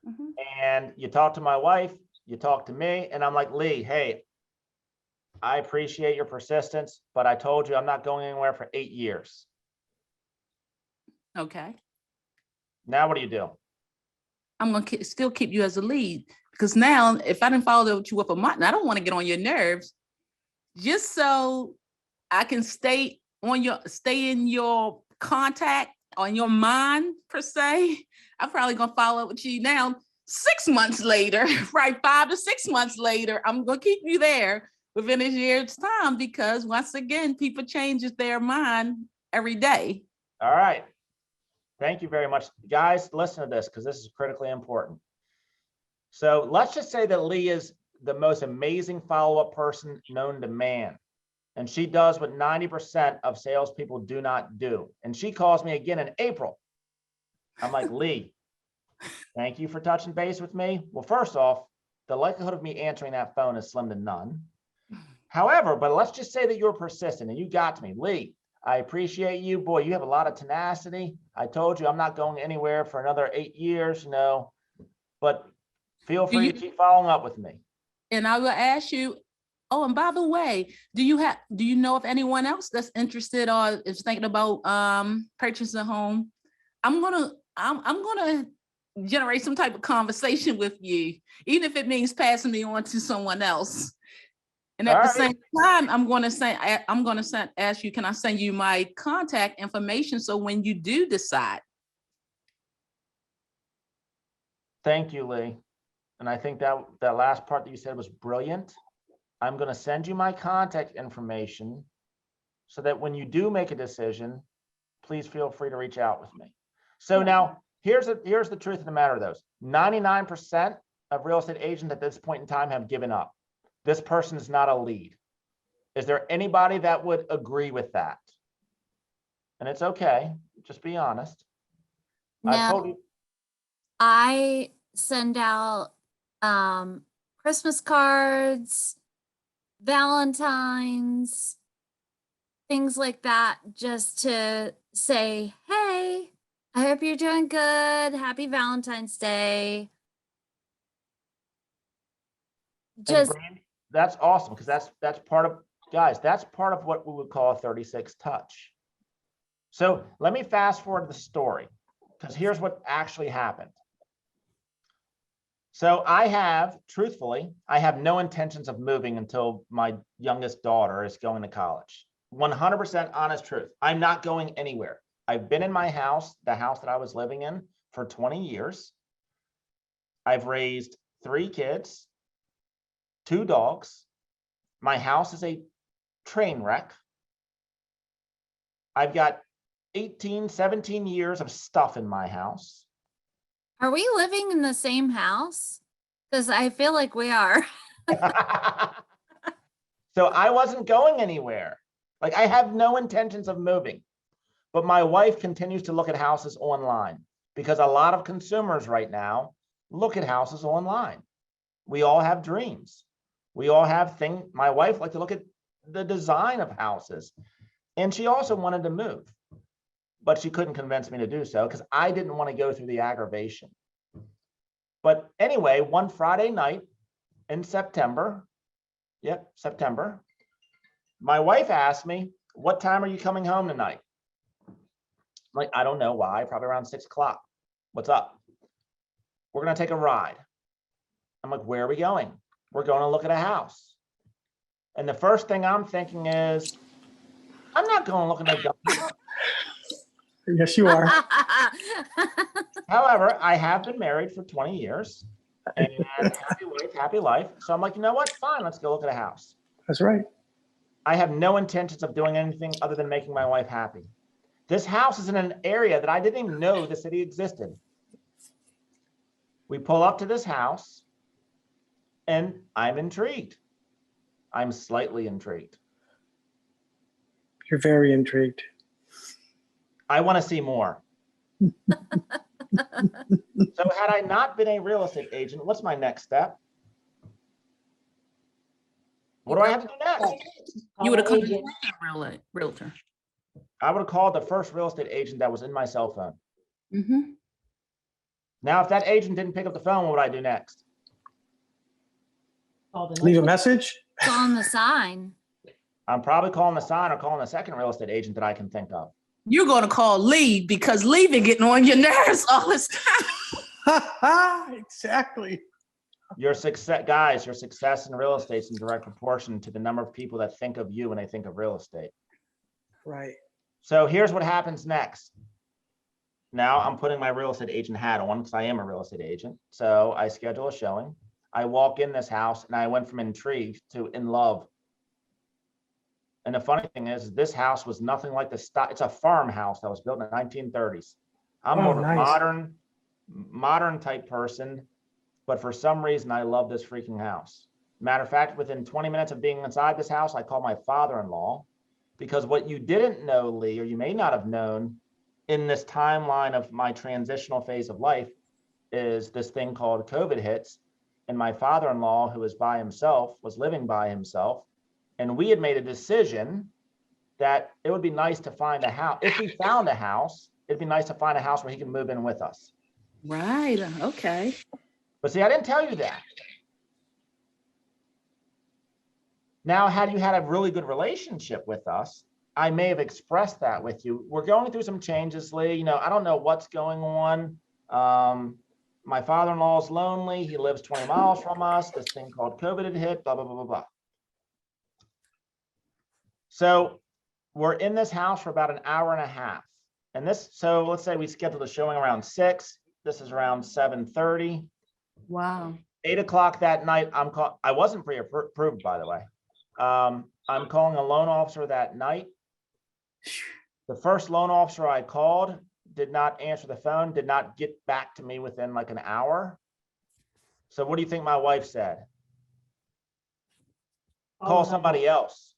Mm-hmm. And you talk to my wife, you talk to me, and I'm like, Lee, hey, I appreciate your persistence, but I told you I'm not going anywhere for 8 years. Okay. Now what do you do? I'm going to still keep you as a lead, because now if I didn't follow you up a month, and I don't want to get on your nerves, just so I can stay in your contact, on your mind per se. I'm probably going to follow up with you now 6 months later, right? 5 to 6 months later. I'm going to keep you there within a year's time, because once again, people change their mind every day. All right. Thank you very much. Guys, listen to this, because this is critically important. So let's just say that Lee is the most amazing follow-up person known to man. And she does what 90% of salespeople do not do. And she calls me again in April. I'm like, Lee, thank you for touching base with me. Well, first off, the likelihood of me answering that phone is slim to none. However, but let's just say that you're persistent and you got to me. Lee, I appreciate you. Boy, you have a lot of tenacity. I told you I'm not going anywhere for another 8 years, but feel free to keep following up with me. And I will ask you, oh, and by the way, do you know of anyone else that's interested or is thinking about purchasing a home? I'm gonna generate some type of conversation with you, even if it means passing me on to someone else. And at the same time, I'm gonna ask you, can I send you my contact information so when you do decide? Thank you, Lee. And I think that last part that you said was brilliant. I'm going to send you my contact information so that when you do make a decision, please feel free to reach out with me. So now here's the truth of the matter, though. 99% of real estate agents at this point in time have given up. This person is not a lead. Is there anybody that would agree with that? And it's okay. Just be honest. No, I send out Christmas cards, Valentine's, things like that, just to say, hey, I hope you're doing good. Happy Valentine's Day. Just Brandy, that's awesome, because that's part of, guys, that's part of what we would call a 36 touch. So let me fast forward the story, because here's what actually happened. So I have, truthfully, I have no intentions of moving until my youngest daughter is going to college. 100% honest truth. I'm not going anywhere. I've been in my house, the house that I was living in, for 20 years. I've raised 3 kids, 2 dogs. My house is a train wreck. I've got 18, 17 years of stuff in my house. Are we living in the same house? Because I feel like we are. So I wasn't going anywhere. Like, I have no intentions of moving, but my wife continues to look at houses online because a lot of consumers right now look at houses online. We all have dreams. We all have things. My wife liked to look at the design of houses, and she also wanted to move, but she couldn't convince me to do so because I didn't want to go through the aggravation. But anyway, one Friday night in September, September, my wife asked me, what time are you coming home tonight? I'm like, I don't know why, probably around 6 o'clock. What's up? We're going to take a ride. I'm like, where are we going? We're going to look at a house. And the first thing I'm thinking is, I'm not going to look at a house. Yes, you are. However, I have been married for 20 years and happy wife, happy life. So I'm like, you know what? Fine, let's go look at a house. That's right. I have no intentions of doing anything other than making my wife happy. This house is in an area that I didn't even know the city existed. We pull up to this house and I'm intrigued. I'm slightly intrigued. You're very intrigued. I want to see more. So had I not been a real estate agent, what's my next step? What do I have to do next? You would have called a realtor. I would have called the first real estate agent that was in my cell phone. Mm-hmm. Now, if that agent didn't pick up the phone, what would I do next? Leave a message. It's on the sign. I'm probably calling the sign or calling the second real estate agent that I can think of. You're going to call Lee because Lee been getting on your nerves all this time. Exactly. Your success, guys, your success in real estate is in direct proportion to the number of people that think of you when they think of real estate. Right. So here's what happens next. Now I'm putting my real estate agent hat on because I am a real estate agent. So I schedule a showing. I walk in this house and I went from intrigued to in love. And the funny thing is, this house was nothing like the style. It's a farmhouse that was built in the 1930s. I'm more of a modern type person, but for some reason, I love this freaking house. Matter of fact, within 20 minutes of being inside this house, I called my father-in-law because what you didn't know, Lee, or you may not have known in this timeline of my transitional phase of life is this thing called COVID hits. And my father-in-law, who was by himself, was living by himself. And we had made a decision that it would be nice to find a house. If we found a house, it'd be nice to find a house where he can move in with us. Right. Okay. But see, I didn't tell you that. Now, had you had a really good relationship with us, I may have expressed that with you. We're going through some changes, Lee. You know, I don't know what's going on. My father-in-law is lonely. He lives 20 miles from us. This thing called COVID had hit, blah, blah, blah, blah, blah. So we're in this house for about an hour and a half. And this, so let's say we scheduled a showing around 6. This is around 7:30. Wow. 8 o'clock that night, I wasn't pre-approved, by the way. I'm calling a loan officer that night. The first loan officer I called did not answer the phone, did not get back to me within like an hour. So what do you think my wife said? Call somebody else.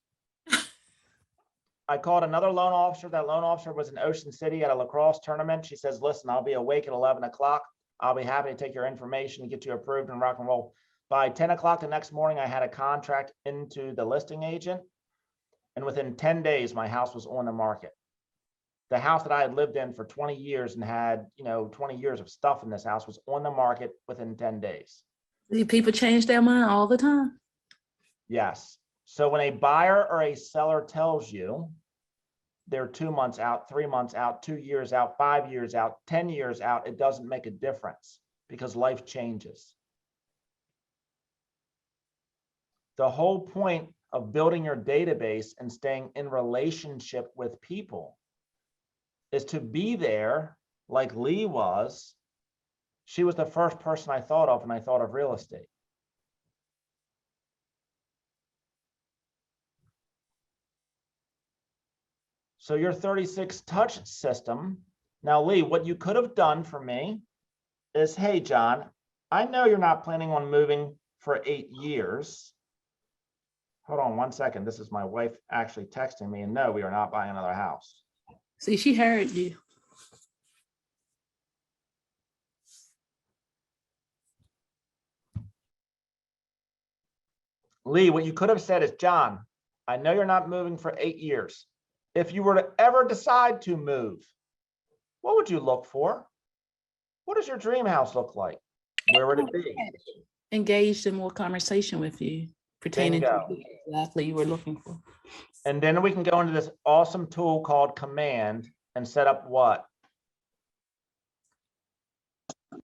I called another loan officer. That loan officer was in Ocean City at a lacrosse tournament. She says, listen, I'll be awake at 11 o'clock. I'll be happy to take your information and get you approved and rock and roll. By 10 o'clock the next morning, I had a contract into the listing agent. And within 10 days, my house was on the market. The house that I had lived in for 20 years and had, 20 years of stuff in this house was on the market within 10 days. People change their mind all the time. Yes. So when a buyer or a seller tells you they're 2 months out, 3 months out, 2 years out, 5 years out, 10 years out, it doesn't make a difference because life changes. The whole point of building your database and staying in relationship with people is to be there like Lee was. She was the first person I thought of when I thought of real estate. So your 36 touch system. Now, Lee, what you could have done for me is, hey, John, I know you're not planning on moving for 8 years. Hold on 1 second. This is my wife actually texting me, and no, we are not buying another house. See, she heard you. Lee, what you could have said is, John, I know you're not moving for 8 years. If you were to ever decide to move, what would you look for? What does your dream house look like? Where would it be? Engaged in more conversation with you pertaining to Bingo. what exactly you were looking for. And then we can go into this awesome tool called Command and set up what?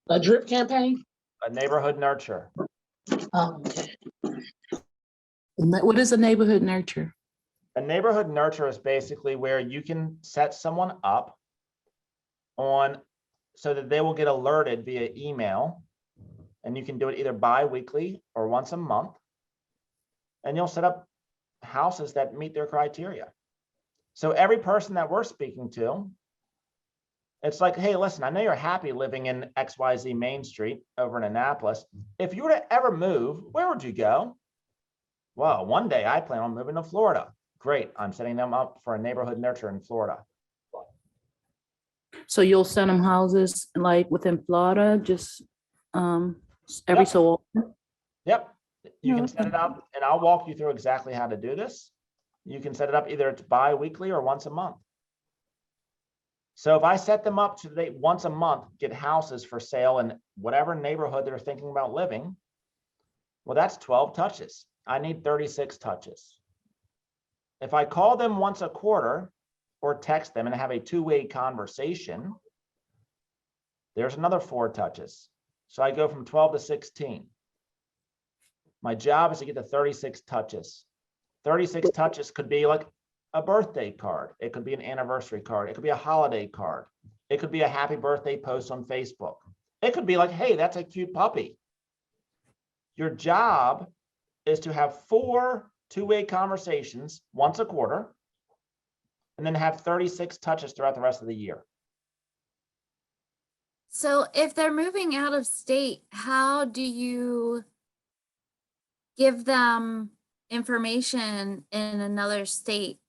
A drip campaign? A neighborhood nurture. Oh, okay. What is a neighborhood nurture? A neighborhood nurture is basically where you can set someone up on so that they will get alerted via email, and you can do it either bi-weekly or once a month, and you'll set up houses that meet their criteria. So every person that we're speaking to, it's like, hey, listen, I know you're happy living in XYZ Main Street over in Annapolis. If you were to ever move, where would you go? Well, one day I plan on moving to Florida. Great, I'm setting them up for a neighborhood nurture in Florida. So you'll send them houses like within Florida, just every Yep. so often? Yep, you can Okay. set it up, and I'll walk you through exactly how to do this. You can set it up either it's bi-weekly or once a month. So if I set them up so they once a month get houses for sale in whatever neighborhood they're thinking about living, well, that's 12 touches. I need 36 touches. If I call them once a quarter or text them and have a two-way conversation, there's another 4 touches. So I go from 12 to 16. My job is to get to 36 touches. 36 touches could be like a birthday card. It could be an anniversary card. It could be a holiday card. It could be a happy birthday post on Facebook. It could be like, hey, that's a cute puppy. Your job is to have 4 two-way conversations once a quarter, and then have 36 touches throughout the rest of the year. So if they're moving out of state, how do you give them information in another state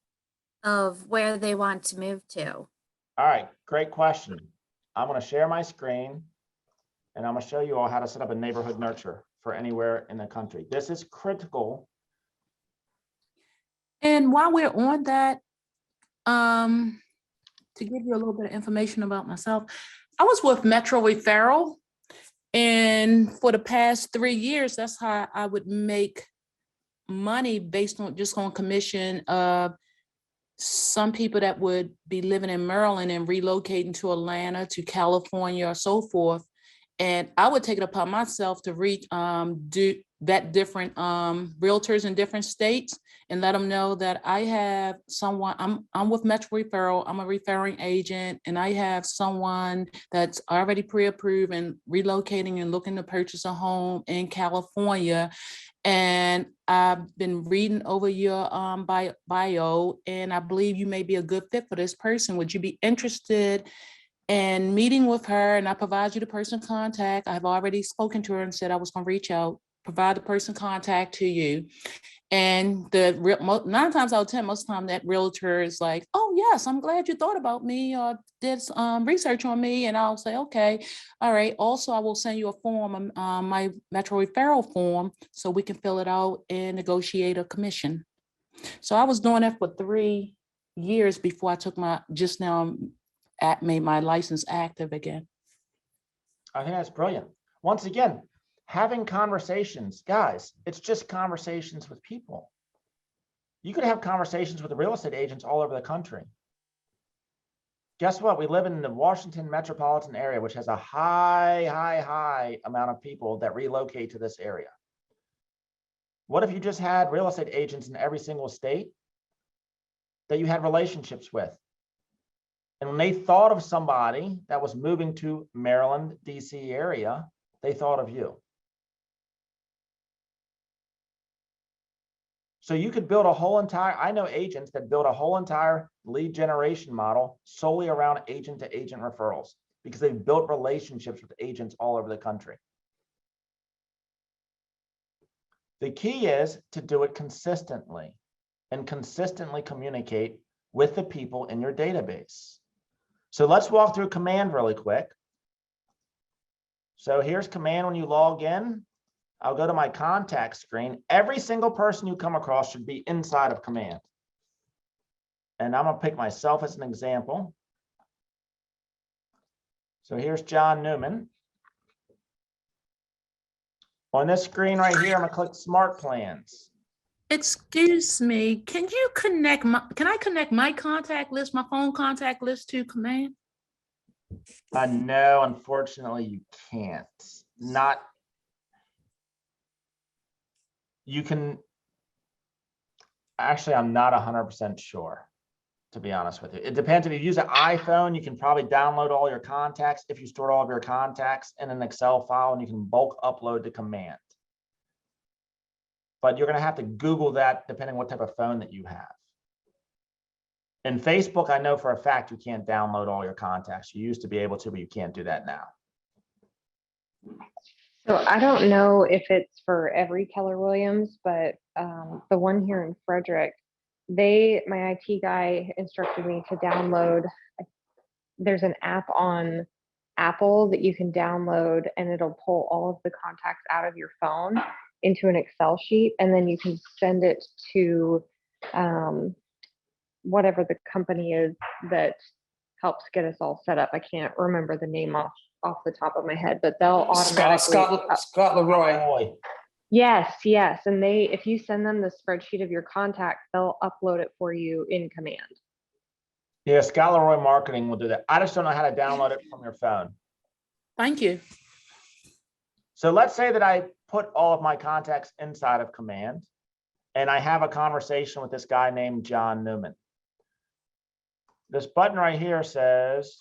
of where they want to move to? All right, great question. I'm going to share my screen, and I'm going to show you all how to set up a neighborhood nurture for anywhere in the country. This is critical. And while we're on that, to give you a little bit of information about myself, I was with Metro Referral, and for the past 3 years, that's how I would make money based on just on commission of some people that would be living in Maryland and relocating to Atlanta, to California, or so forth. And I would take it upon myself to do that different realtors in different states and let them know that I have someone, I'm with Metro Referral, I'm a referring agent, and I have someone that's already pre-approved and relocating and looking to purchase a home in California. And I've been reading over your bio, and I believe you may be a good fit for this person. Would you be interested in meeting with her? And I provide you the person contact. I've already spoken to her and said I was going to reach out, provide the person contact to you. And 9 times out of 10, most of the time that realtor is like, oh yes, I'm glad you thought about me or did some research on me. And I'll say, okay, all right. Also, I will send you a form, my Metro Referral form, so we can fill it out and negotiate a commission. So I was doing that for 3 years before I took made my license active again. I think that's brilliant. Once again, having conversations, guys, it's just conversations with people. You could have conversations with real estate agents all over the country. Guess what? We live in the Washington metropolitan area, which has a high amount of people that relocate to this area. What if you just had real estate agents in every single state that you had relationships with? And when they thought of somebody that was moving to Maryland, DC area, they thought of you. So you could build a whole entire, I know agents that build a whole entire lead generation model solely around agent to agent referrals because they've built relationships with agents all over the country. The key is to do it consistently and consistently communicate with the people in your database. So let's walk through Command really quick. So here's Command when you log in. I'll go to my contact screen. Every single person you come across should be inside of Command. And I'm gonna pick myself as an example. So here's John Newman. On this screen right here, I'm gonna click Smart Plans. Excuse me, can you connect can I connect my contact list, my phone contact list to Command? No, unfortunately you can't. Not, you can, actually, I'm not 100% sure, to be honest with you. It depends. If you use an iPhone, you can probably download all your contacts if you stored all of your contacts in an Excel file, and you can bulk upload to Command. But you're going to have to Google that depending on what type of phone that you have. In Facebook, I know for a fact you can't download all your contacts. You used to be able to, but you can't do that now. So I don't know if it's for every Keller Williams, but the one here in Frederick, my IT guy instructed me to download. There's an app on Apple that you can download, and it'll pull all of the contacts out of your phone into an Excel sheet, and then you can send it to whatever the company is that helps get us all set up. I can't remember the name off the top of my head, but they'll automatically. Scott Leroy. Boy, Yes. And if you send them the spreadsheet of your contacts, they'll upload it for you in Command. yeah, Scott Leroy Marketing will do that. I just don't know how to download it from your phone. Thank you. So let's say that I put all of my contacts inside of Command, and I have a conversation with this guy named John Newman. This button right here says,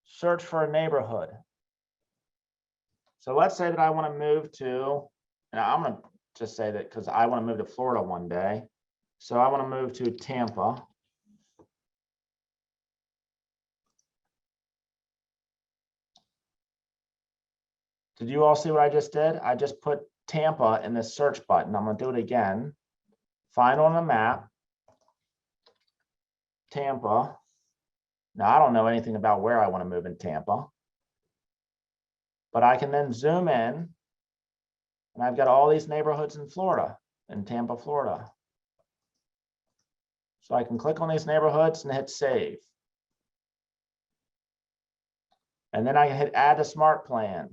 search for a neighborhood. So let's say that I want to move to, and I'm going to just say that because I want to move to Florida one day. So I want to move to Tampa. Did you all see what I just did? I just put Tampa in this search button. I'm going to do it again. Find on the map, Tampa. Now, I don't know anything about where I want to move in Tampa, but I can then zoom in, and I've got all these neighborhoods in Florida, in Tampa, Florida. So I can click on these neighborhoods and hit save. And then I can hit add to smart plan.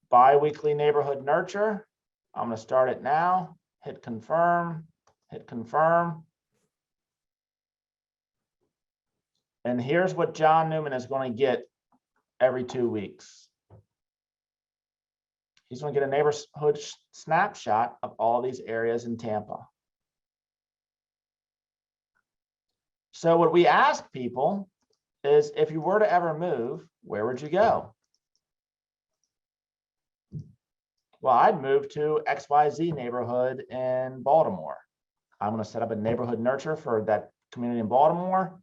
Bi-weekly neighborhood nurture. I'm going to start it now. Hit confirm, hit confirm. And here's what John Newman is going to get every 2 weeks. He's going to get a neighborhood snapshot of all these areas in Tampa. So what we ask people is, if you were to ever move, where would you go? Well, I'd move to XYZ neighborhood in Baltimore. I'm going to set up a neighborhood nurture for that community in Baltimore.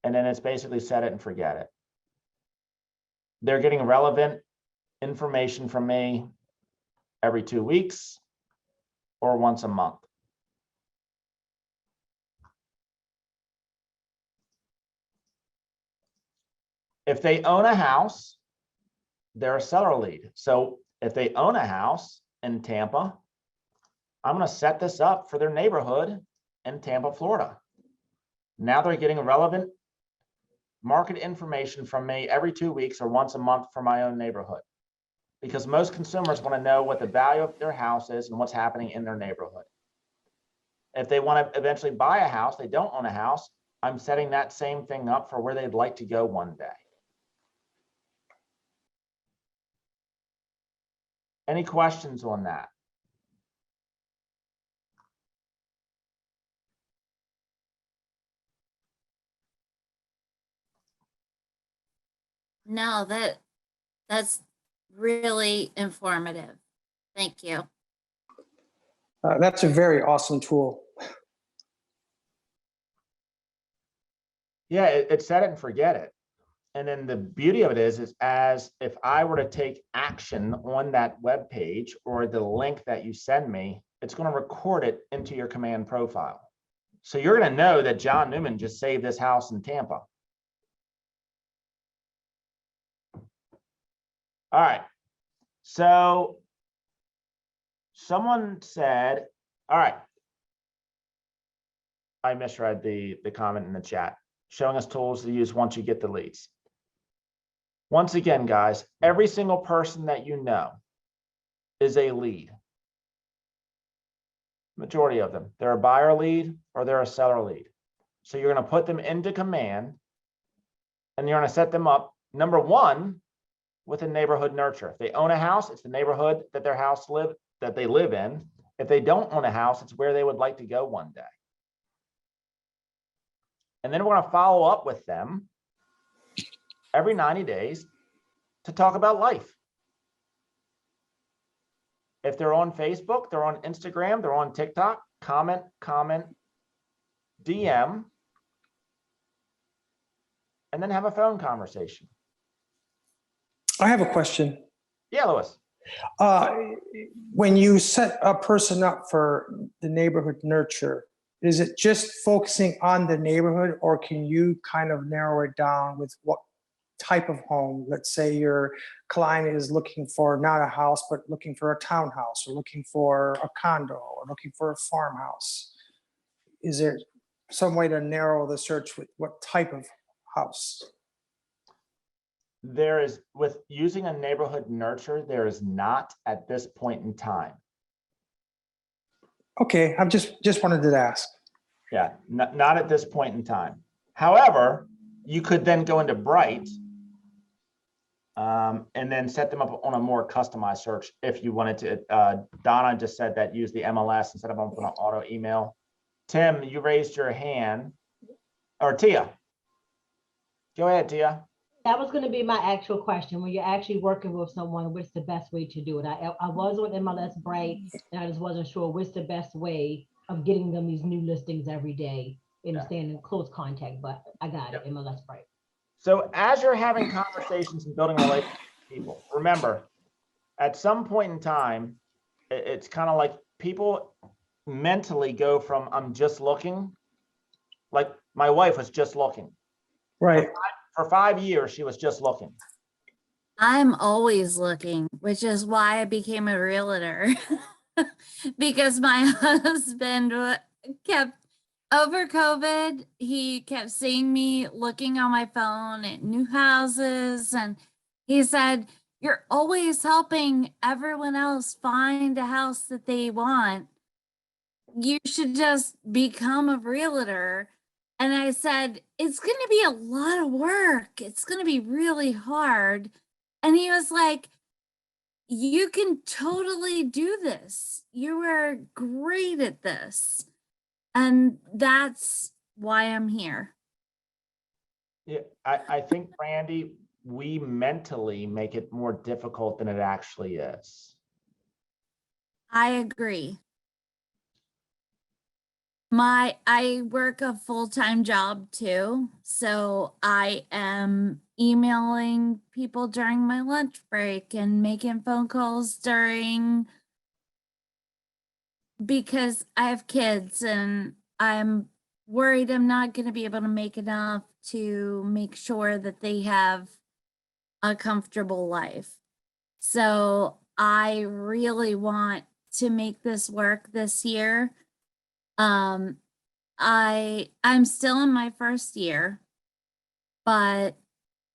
And then it's basically set it and forget it. They're getting relevant information from me every 2 weeks or once a month. If they own a house, they're a seller lead. So if they own a house in Tampa, I'm going to set this up for their neighborhood in Tampa, Florida. Now they're getting relevant market information from me every 2 weeks or once a month for my own neighborhood, because most consumers want to know what the value of their house is and what's happening in their neighborhood. If they want to eventually buy a house, they don't own a house, I'm setting that same thing up for where they'd like to go one day. Any questions on that? No, that's really informative. Thank you. That's a very awesome tool. Yeah, it's set it and forget it. And then the beauty of it is as if I were to take action on that web page or the link that you send me, it's going to record it into your command profile. So you're going to know that John Newman just saved this house in Tampa. All right. So someone said, all right. I misread the comment in the chat, showing us tools to use once you get the leads. Once again, guys, every single person that you know is a lead. Majority of them, they're a buyer lead or they're a seller lead. So you're going to put them into command and you're going to set them up, number one, with a neighborhood nurture. If they own a house, it's the neighborhood that they live in. If they don't own a house, it's where they would like to go one day. And then we're going to follow up with them every 90 days to talk about life. If they're on Facebook, they're on Instagram, they're on TikTok, comment, DM, and then have a phone conversation. I have a question. Yeah, Louis. When you set a person up for the neighborhood nurture, is it just focusing on the neighborhood, or can you kind of narrow it down with what type of home? Let's say your client is looking for not a house, but looking for a townhouse, or looking for a condo, or looking for a farmhouse. Is there some way to narrow the search with what type of house? There is, with using a neighborhood nurture, there is not at this point in time. Okay, I'm just wanted to ask. Yeah, not at this point in time. However, you could then go into Bright and then set them up on a more customized search if you wanted to. Donna just said that use the MLS instead of on an auto email. Tim, you raised your hand. Or Tia. Go ahead, Tia. That was going to be my actual question. When you're actually working with someone, what's the best way to do it? I was on MLS Bright, and I just wasn't sure what's the best way of getting them these new listings every day and staying in close contact, but I got it, MLS Bright. So as you're having conversations and building relationships with people, remember, at some point in time, it's kind of like people mentally go from I'm just looking, like my wife was just looking. Right. For 5 years, she was just looking. I'm always looking, which is why I became a realtor. Because my husband kept, over COVID, he kept seeing me looking on my phone at new houses. And he said, you're always helping everyone else find a house that they want. You should just become a realtor. And I said, it's going to be a lot of work. It's going to be really hard. And he was like, you can totally do this. You are great at this. And that's why I'm here. Yeah, I think, Randy, we mentally make it more difficult than it actually is. I agree. I work a full-time job too, so I am emailing people during my lunch break and making phone calls because I have kids and I'm worried I'm not going to be able to make enough to make sure that they have a comfortable life. So I really want to make this work this year. I'm still in my first year, but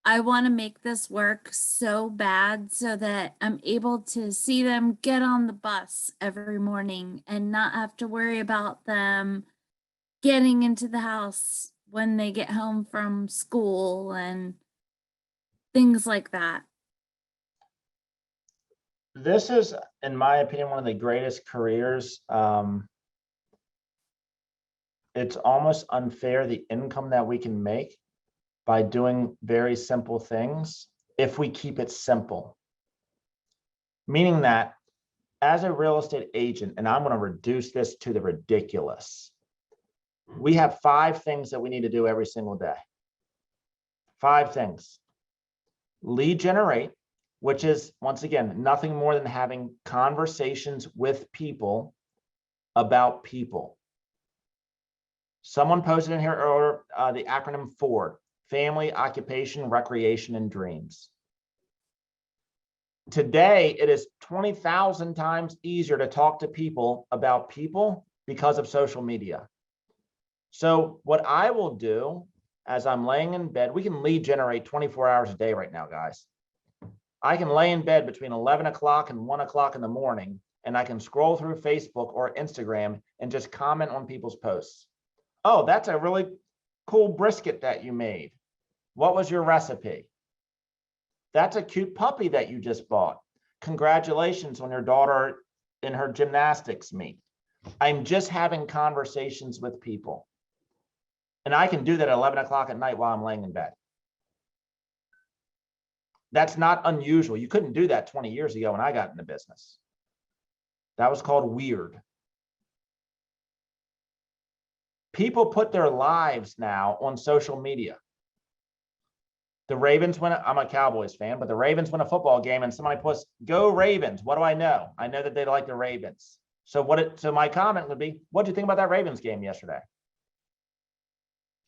I want to make this work so bad so that I'm able to see them get on the bus every morning and not have to worry about them getting into the house when they get home from school and things like that. This is, in my opinion, one of the greatest careers. It's almost unfair the income that we can make by doing very simple things if we keep it simple. Meaning that as a real estate agent, and I'm going to reduce this to the ridiculous, we have 5 things that we need to do every single day. 5 things. Lead generate, which is, once again, nothing more than having conversations with people about people. Someone posted in here earlier the acronym FORD: family, occupation, recreation, and dreams. Today, it is 20,000 times easier to talk to people about people because of social media. So what I will do as I'm laying in bed, we can lead generate 24 hours a day right now, guys. I can lay in bed between 11 o'clock and 1 o'clock in the morning, and I can scroll through Facebook or Instagram and just comment on people's posts. Oh, that's a really cool brisket that you made. What was your recipe? That's a cute puppy that you just bought. Congratulations on your daughter in her gymnastics meet. I'm just having conversations with people. And I can do that at 11 o'clock at night while I'm laying in bed. That's not unusual. You couldn't do that 20 years ago when I got into business. That was called weird. People put their lives now on social media. The Ravens win, I'm a Cowboys fan, but the Ravens win a football game and somebody puts, "Go Ravens." What do I know? I know that they like the Ravens. So my comment would be, what do you think about that Ravens game yesterday?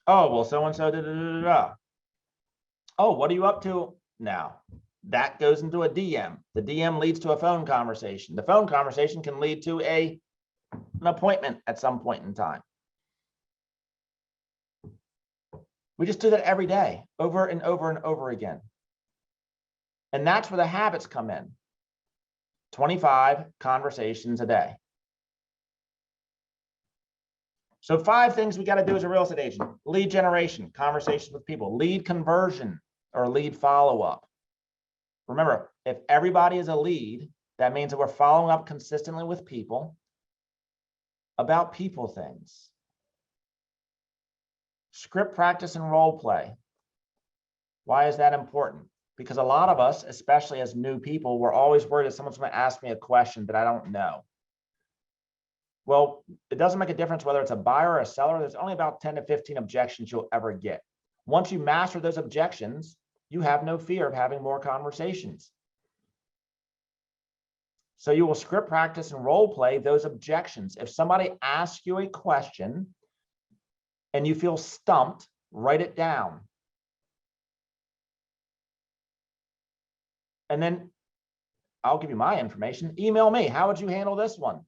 Oh, well, so-and-so, da-da-da-da-da. Oh, what are you up to now? That goes into a DM. The DM leads to a phone conversation. The phone conversation can lead to an appointment at some point in time. We just do that every day, over and over and over again. And that's where the habits come in. 25 conversations a day. So 5 things we got to do as a real estate agent: lead generation, conversations with people; lead conversion or lead follow-up. Remember, if everybody is a lead, that means that we're following up consistently with people about people things. Script practice and role play. Why is that important? Because a lot of us, especially as new people, we're always worried that someone's going to ask me a question that I don't know. Well, it doesn't make a difference whether it's a buyer or a seller. There's only about 10 to 15 objections you'll ever get. Once you master those objections, you have no fear of having more conversations. So you will script practice and role play those objections. If somebody asks you a question and you feel stumped, write it down. And then I'll give you my information. Email me. How would you handle this one?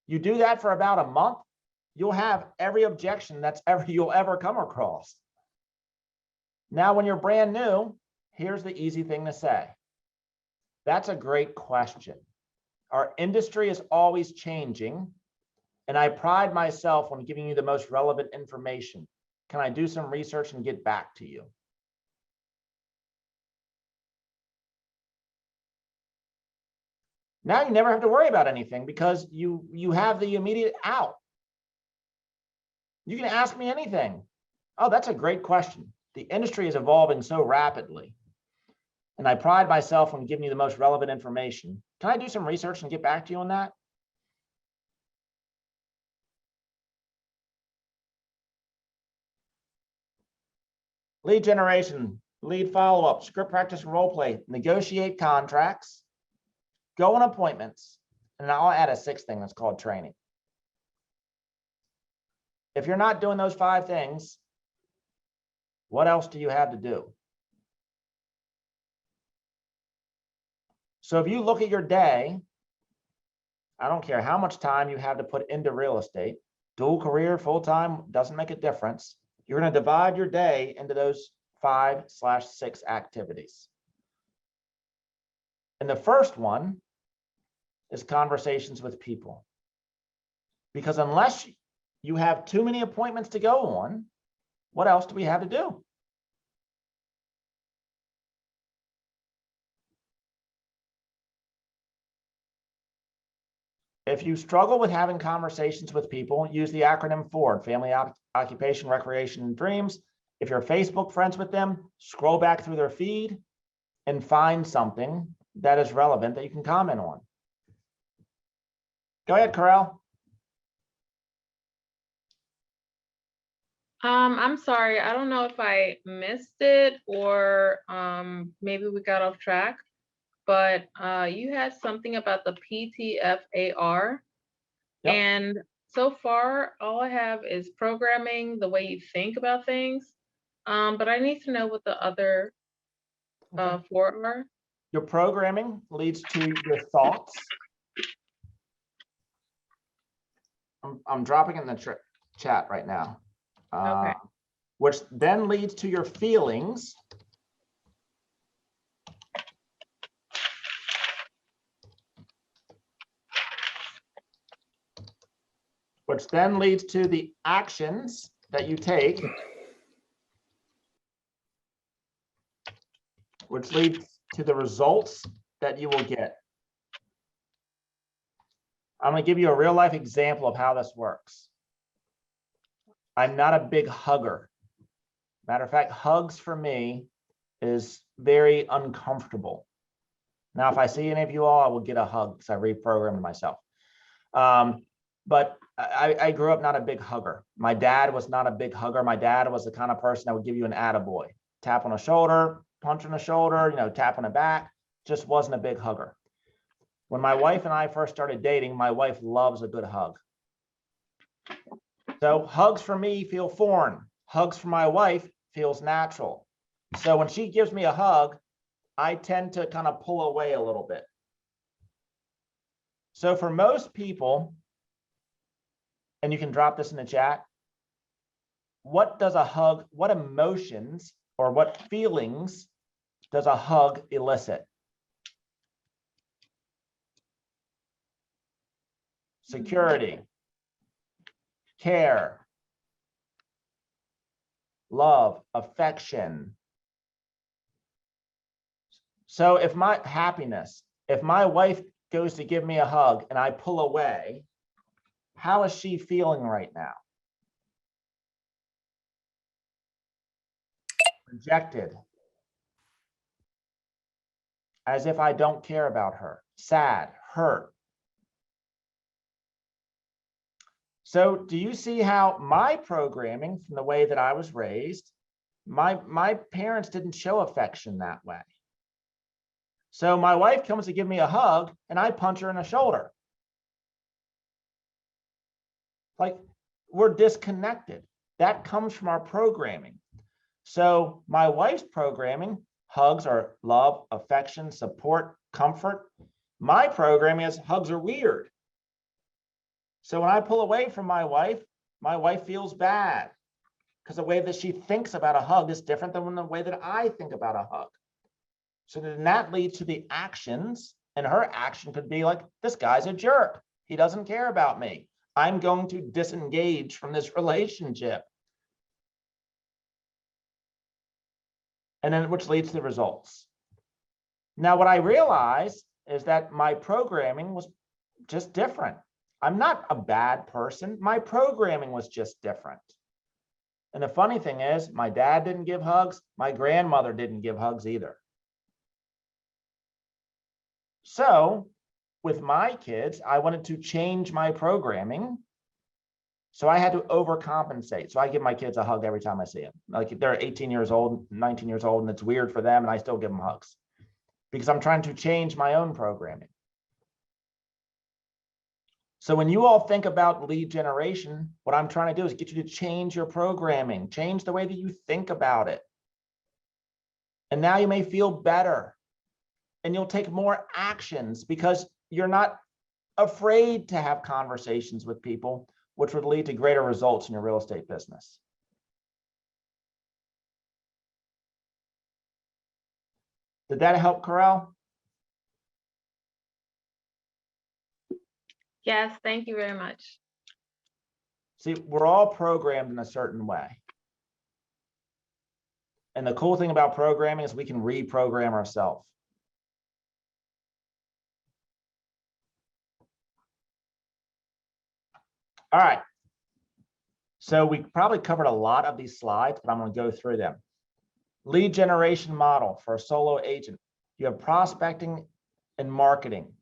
You do that for about a month, you'll have every objection you'll ever come across. Now, when you're brand new, here's the easy thing to say. That's a great question. Our industry is always changing, and I pride myself on giving you the most relevant information. Can I do some research and get back to you? Now you never have to worry about anything because you have the immediate out. You can ask me anything. Oh, that's a great question. The industry is evolving so rapidly, and I pride myself on giving you the most relevant information. Can I do some research and get back to you on that? Lead generation, lead follow-up, script practice and role play, negotiate contracts, go on appointments, and I'll add a 6th thing that's called training. If you're not doing those 5 things, what else do you have to do? So if you look at your day, I don't care how much time you have to put into real estate, dual career, full-time, doesn't make a difference. You're going to divide your day into those 5/6 activities. And the first one is conversations with people. Because unless you have too many appointments to go on, what else do we have to do? If you struggle with having conversations with people, use the acronym FORD, Family, Occupation, Recreation, and Dreams. If you're Facebook friends with them, scroll back through their feed and find something that is relevant that you can comment on. Go ahead, Corel. I'm sorry, I don't know if I missed it or maybe we got off track, but you had something about the PTFAR. Yep. And so far, all I have is programming, the way you think about things. But I need to know what the other four are. Your programming leads to your thoughts. I'm dropping in the chat right now. Okay. Which then leads to your feelings. Which then leads to the actions that you take. Which leads to the results that you will get. I'm going to give you a real life example of how this works. I'm not a big hugger. Matter of fact, hugs for me is very uncomfortable. Now, if I see any of you all, I will get a hug because I reprogrammed myself. But I grew up not a big hugger. My dad was not a big hugger. My dad was the kind of person that would give you an attaboy. Tap on the shoulder, punch on the shoulder, tap on the back. Just wasn't a big hugger. When my wife and I first started dating, my wife loves a good hug. So hugs for me feel foreign. Hugs for my wife feels natural. So when she gives me a hug, I tend to kind of pull away a little bit. So for most people, and you can drop this in the chat, what does a hug, what emotions or what feelings does a hug elicit? Security, care, love, affection. So if my happiness, if my wife goes to give me a hug and I pull away, how is she feeling right now? Rejected. As if I don't care about her. Sad, hurt. So do you see how my programming, from the way that I was raised, my parents didn't show affection that way. So my wife comes to give me a hug and I punch her in the shoulder. Like, we're disconnected. That comes from our programming. So my wife's programming, hugs are love, affection, support, comfort. My programming is hugs are weird. So when I pull away from my wife feels bad because the way that she thinks about a hug is different than the way that I think about a hug. So then that leads to the actions, and her action could be like, this guy's a jerk. He doesn't care about me. I'm going to disengage from this relationship. And then which leads to the results. Now, what I realized is that my programming was just different. I'm not a bad person. My programming was just different. And the funny thing is, my dad didn't give hugs. My grandmother didn't give hugs either. So with my kids, I wanted to change my programming. So I had to overcompensate. So I give my kids a hug every time I see them. Like they're 18 years old, 19 years old, and it's weird for them, and I still give them hugs because I'm trying to change my own programming. So when you all think about lead generation, what I'm trying to do is get you to change your programming, change the way that you think about it. And now you may feel better and you'll take more actions because you're not afraid to have conversations with people, which would lead to greater results in your real estate business. Did that help, Corel? Yes, thank you very much. See, we're all programmed in a certain way. And the cool thing about programming is we can reprogram ourselves. All right. So we probably covered a lot of these slides, but I'm going to go through them. Lead generation model for a solo agent. You have prospecting and marketing.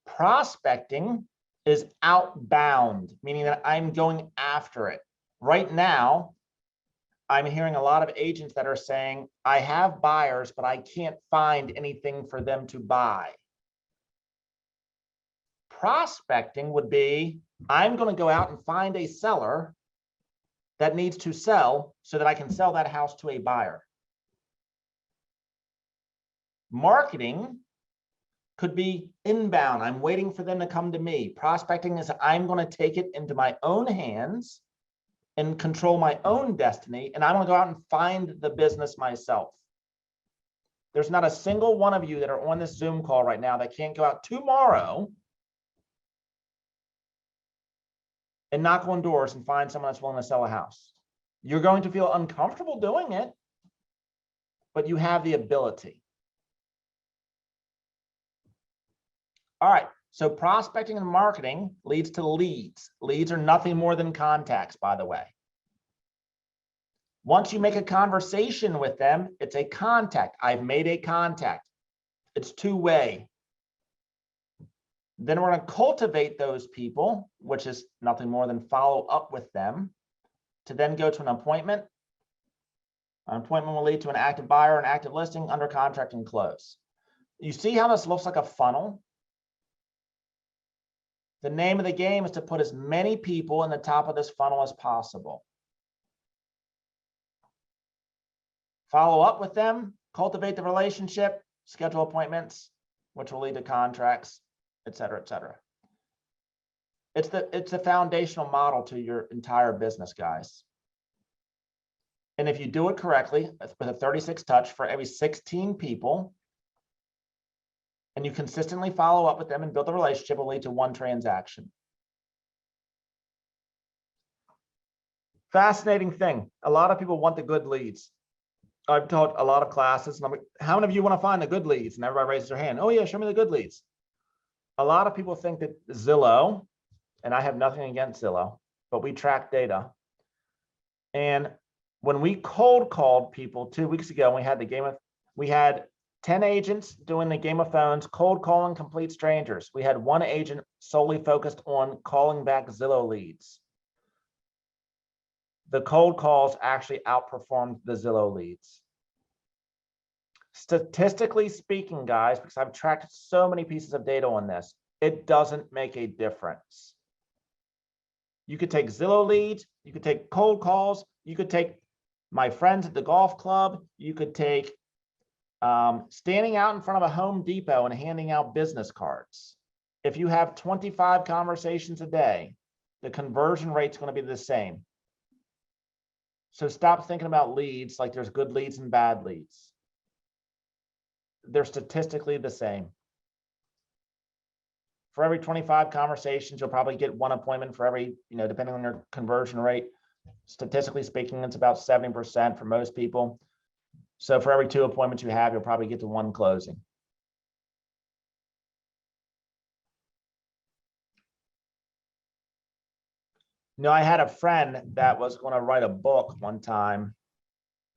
Prospecting is outbound, meaning that I'm going after it. Right now, I'm hearing a lot of agents that are saying, I have buyers, but I can't find anything for them to buy. Prospecting would be, I'm going to go out and find a seller that needs to sell so that I can sell that house to a buyer. Marketing could be inbound. I'm waiting for them to come to me. Prospecting is I'm going to take it into my own hands and control my own destiny, and I'm going to go out and find the business myself. There's not a single one of you that are on this Zoom call right now that can't go out tomorrow and knock on doors and find someone that's willing to sell a house. You're going to feel uncomfortable doing it, but you have the ability. All right, so prospecting and marketing leads to leads. Leads are nothing more than contacts, by the way. Once you make a conversation with them, it's a contact. I've made a contact. It's two-way. Then we're going to cultivate those people, which is nothing more than follow up with them, to then go to an appointment. An appointment will lead to an active buyer, an active listing, under contract, and close. You see how this looks like a funnel? The name of the game is to put as many people in the top of this funnel as possible. Follow up with them, cultivate the relationship, schedule appointments, which will lead to contracts, et cetera, et cetera. It's the foundational model to your entire business, guys. And if you do it correctly, with a 36 touch for every 16 people, and you consistently follow up with them and build the relationship, will lead to one transaction. Fascinating thing. A lot of people want the good leads. I've taught a lot of classes, and I'm like, how many of you want to find the good leads? And everybody raises their hand. Oh yeah, show me the good leads. A lot of people think that Zillow, and I have nothing against Zillow, but we track data. And when we cold called people 2 weeks ago, we had 10 agents doing the game of phones, cold calling complete strangers. We had one agent solely focused on calling back Zillow leads. The cold calls actually outperformed the Zillow leads. Statistically speaking, guys, because I've tracked so many pieces of data on this, it doesn't make a difference. You could take Zillow leads, you could take cold calls, you could take my friends at the golf club, you could take standing out in front of a Home Depot and handing out business cards. If you have 25 conversations a day, the conversion rate's going to be the same. So stop thinking about leads like there's good leads and bad leads. They're statistically the same. For every 25 conversations, you'll probably get one appointment for every, depending on your conversion rate. Statistically speaking, it's about 70% for most people. So for every 2 appointments you have, you'll probably get to 1 closing. I had a friend that was going to write a book one time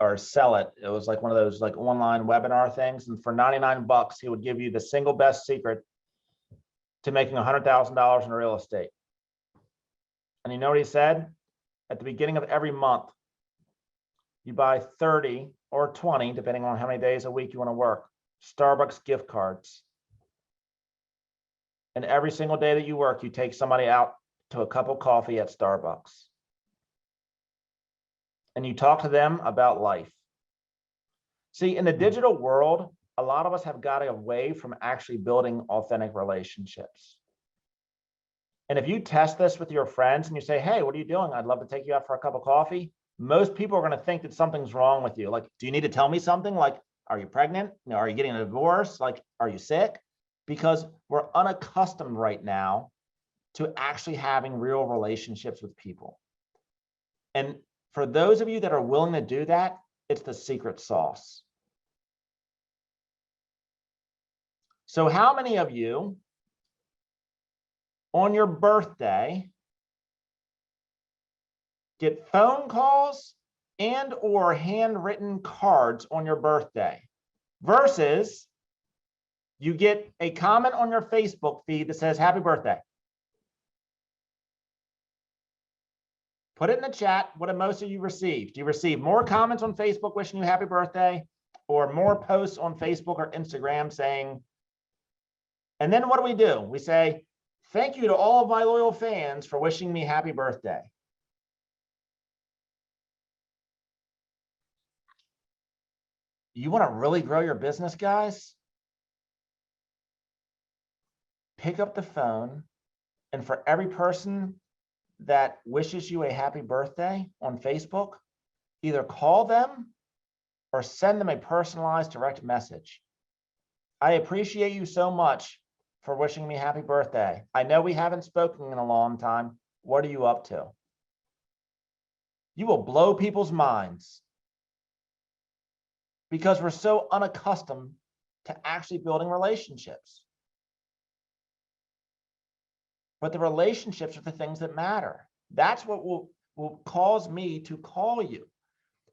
or sell it. It was like one of those like online webinar things. And for 99 bucks, he would give you the single best secret to making $100,000 in real estate. And you know what he said? At the beginning of every month, you buy 30 or 20, depending on how many days a week you want to work, Starbucks gift cards. And every single day that you work, you take somebody out to a cup of coffee at Starbucks. And you talk to them about life. See, in the digital world, a lot of us have got away from actually building authentic relationships. And if you test this with your friends and you say, hey, what are you doing? I'd love to take you out for a cup of coffee. Most people are going to think that something's wrong with you. Like, do you need to tell me something? Like, are you pregnant? Are you getting a divorce? Like, are you sick? Because we're unaccustomed right now to actually having real relationships with people. And for those of you that are willing to do that, it's the secret sauce. So how many of you on your birthday get phone calls and or handwritten cards on your birthday versus you get a comment on your Facebook feed that says happy birthday. Put it in the chat. What did most of you receive? Do you receive more comments on Facebook wishing you happy birthday or more posts on Facebook or Instagram saying, and then what do? We say, thank you to all of my loyal fans for wishing me happy birthday. You want to really grow your business, guys? Pick up the phone, and for every person that wishes you a happy birthday on Facebook, either call them or send them a personalized direct message. I appreciate you so much for wishing me happy birthday. I know we haven't spoken in a long time. What are you up to? You will blow people's minds because we're so unaccustomed to actually building relationships. But the relationships are the things that matter. That's what will cause me to call you.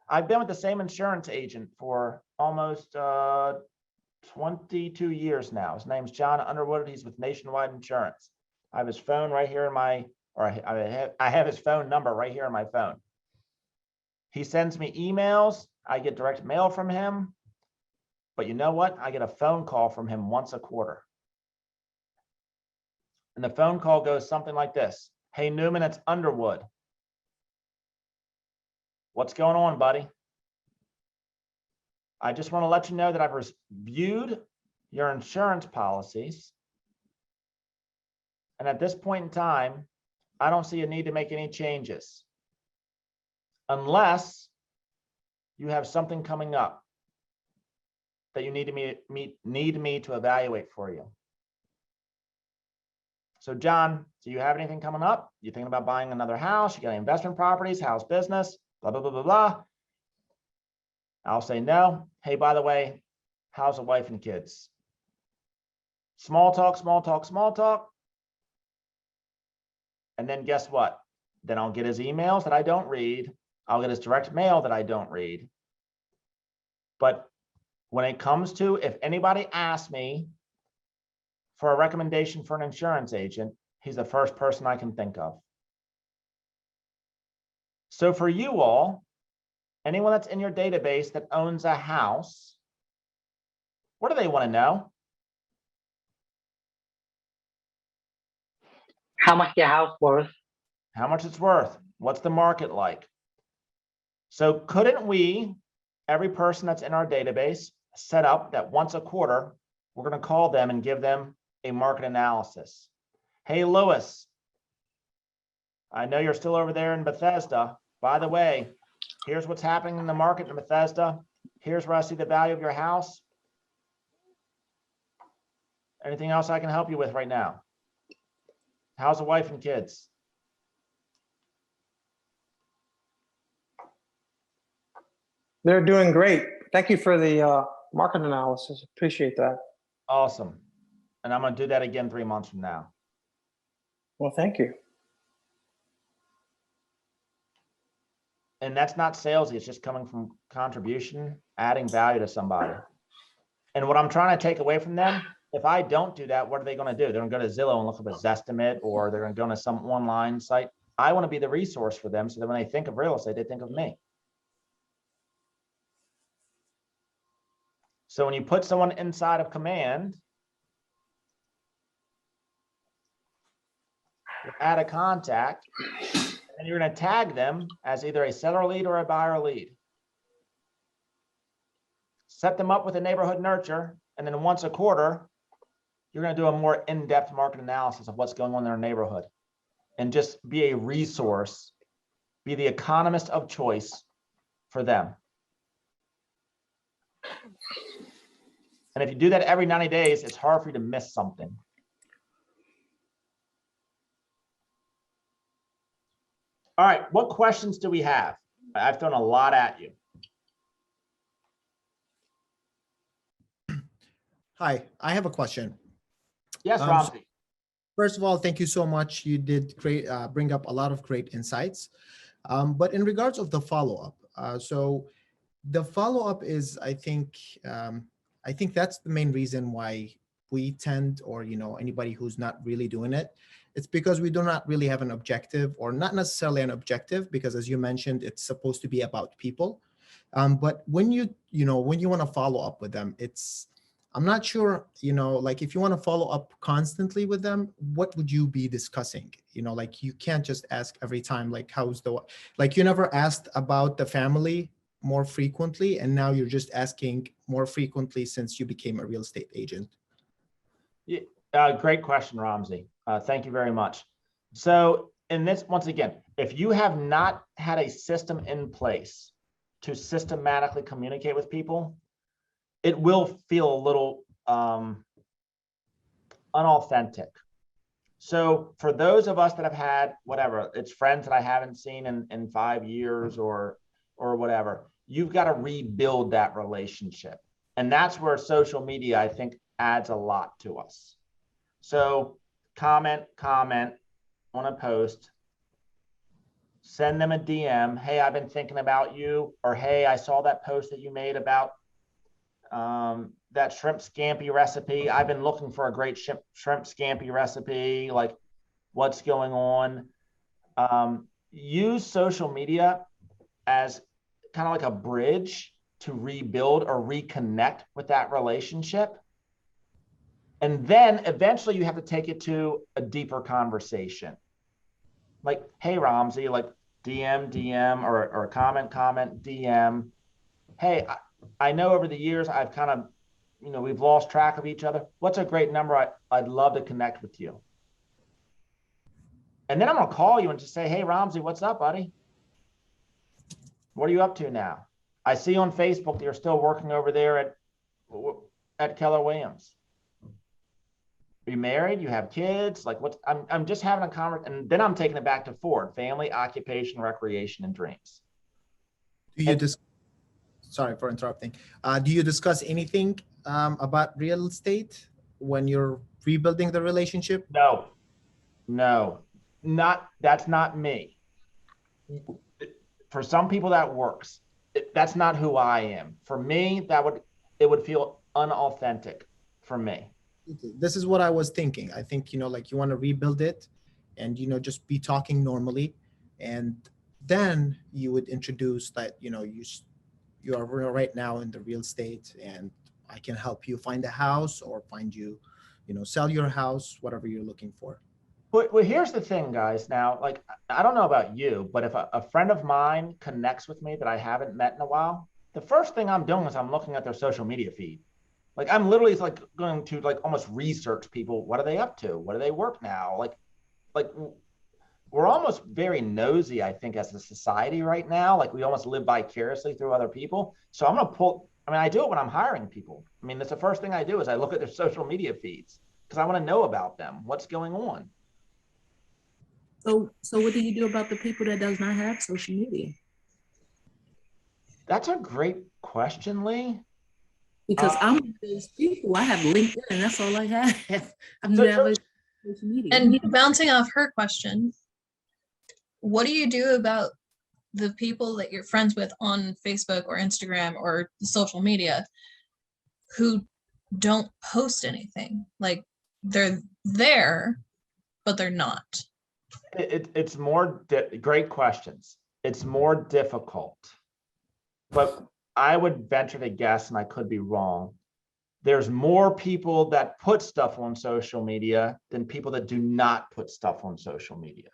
I've been with the same insurance agent for almost 22 years now. His name's John Underwood. He's with Nationwide Insurance. I have his phone right here in my, or I have his phone number right here in my phone. He sends me emails. I get direct mail from him. But you know what? I get a phone call from him once a quarter. And the phone call goes something like this. Hey, Newman, it's Underwood. What's going on, buddy? I just want to let you know that I've reviewed your insurance policies. And at this point in time, I don't see a need to make any changes unless you have something coming up that you need me to evaluate for you. So John, do you have anything coming up? You thinking about buying another house? You got any investment properties, house business, blah, blah, blah, blah, blah. I'll say no. Hey, by the way, how's the wife and kids? Small talk, small talk, small talk. And then guess what? Then I'll get his emails that I don't read. I'll get his direct mail that I don't read. But when it comes to, if anybody asks me for a recommendation for an insurance agent, he's the first person I can think of. So for you all, anyone that's in your database that owns a house, what do they want to know? How much the house worth? How much it's worth? What's the market like? So couldn't we, every person that's in our database, set up that once a quarter, we're going to call them and give them a market analysis. Hey, Lewis, I know you're still over there in Bethesda. By the way, here's what's happening in the market in Bethesda. Here's where I see the value of your house. Anything else I can help you with right now? How's the wife and kids? They're doing great. Thank you for the market analysis. Appreciate that. Awesome. And I'm going to do that again 3 months from now. Well, thank you. And that's not salesy. It's just coming from contribution, adding value to somebody. And what I'm trying to take away from them, if I don't do that, what are they going to do? They're going to go to Zillow and look up a Zestimate, or they're going to go to some online site. I want to be the resource for them so that when they think of real estate, they think of me. So when you put someone inside of command, you add a contact, and you're going to tag them as either a seller lead or a buyer lead. Set them up with a neighborhood nurture, and then once a quarter, you're going to do a more in-depth market analysis of what's going on in their neighborhood, and just be a resource, be the economist of choice for them. And if you do that every 90 days, it's hard for you to miss something. All right, what questions do we have? I've thrown a lot at you. Hi, I have a question. Yes, Ramsey. First of all, thank you so much. You did great, bring up a lot of great insights. But in regards of the follow-up, so the follow-up is, I think that's the main reason why we tend, or anybody who's not really doing it, it's because we do not really have an objective, or not necessarily an objective, because as you mentioned, it's supposed to be about people. But when when you want to follow up with them, I'm not sure, like if you want to follow up constantly with them, what would you be discussing? Like you can't just ask every time, like like you never asked about the family more frequently, and now you're just asking more frequently since you became a real estate agent. Yeah, great question, Ramsey. Thank you very much. So in this, once again, if you have not had a system in place to systematically communicate with people, it will feel a little unauthentic. So for those of us that have had whatever, it's friends that I haven't seen in 5 years or whatever, you've got to rebuild that relationship. And that's where social media, I think, adds a lot to us. So comment on a post, send them a DM. Hey, I've been thinking about you. Or, hey, I saw that post that you made about that shrimp scampi recipe. I've been looking for a great shrimp scampi recipe. Like, what's going on? Use social media as kind of like a bridge to rebuild or reconnect with that relationship. And then eventually you have to take it to a deeper conversation. Like, hey, Ramsey, like DM, or comment, DM. Hey, I know over the years I've kind of, we've lost track of each other. What's a great number? I'd love to connect with you. And then I'm going to call you and just say, hey, Ramsey, what's up, buddy? What are you up to now? I see on Facebook that you're still working over there at Keller Williams. Are you married? You have kids? Like, what? I'm just having a conversation, and then I'm taking it back to Ford: family, occupation, recreation, and dreams. Do you sorry for interrupting. Do you discuss anything about real estate when you're rebuilding the relationship? No, that's not me. For some people that works. That's not who I am. For me, it would feel unauthentic for me. This is what I was thinking. I think, like you want to rebuild it and, just be talking normally. And then you would introduce that, you are right now in the real estate and I can help you find a house or find you, sell your house, whatever you're looking for. Well, here's the thing, guys. Now, like, I don't know about you, but if a friend of mine connects with me that I haven't met in a while, the first thing I'm doing is I'm looking at their social media feed. Like, I'm literally like going to like almost research people. What are they up to? What do they work now? Like we're almost very nosy, I think, as a society right now. Like, we almost live vicariously through other people. So I'm going to I do it when I'm hiring people. I mean, that's the first thing I do is I look at their social media feeds because I want to know about them. What's going on? So what do you do about the people that does not have social media? That's a great question, Lee. Because I'm one of those people. I have LinkedIn, and that's all I have. I've never social media. And bouncing off her question, what do you do about the people that you're friends with on Facebook or Instagram or social media who don't post anything? Like, they're there, but they're not. It's more great questions. It's more difficult, but I would venture to guess, and I could be wrong, there's more people that put stuff on social media than people that do not put stuff on social media.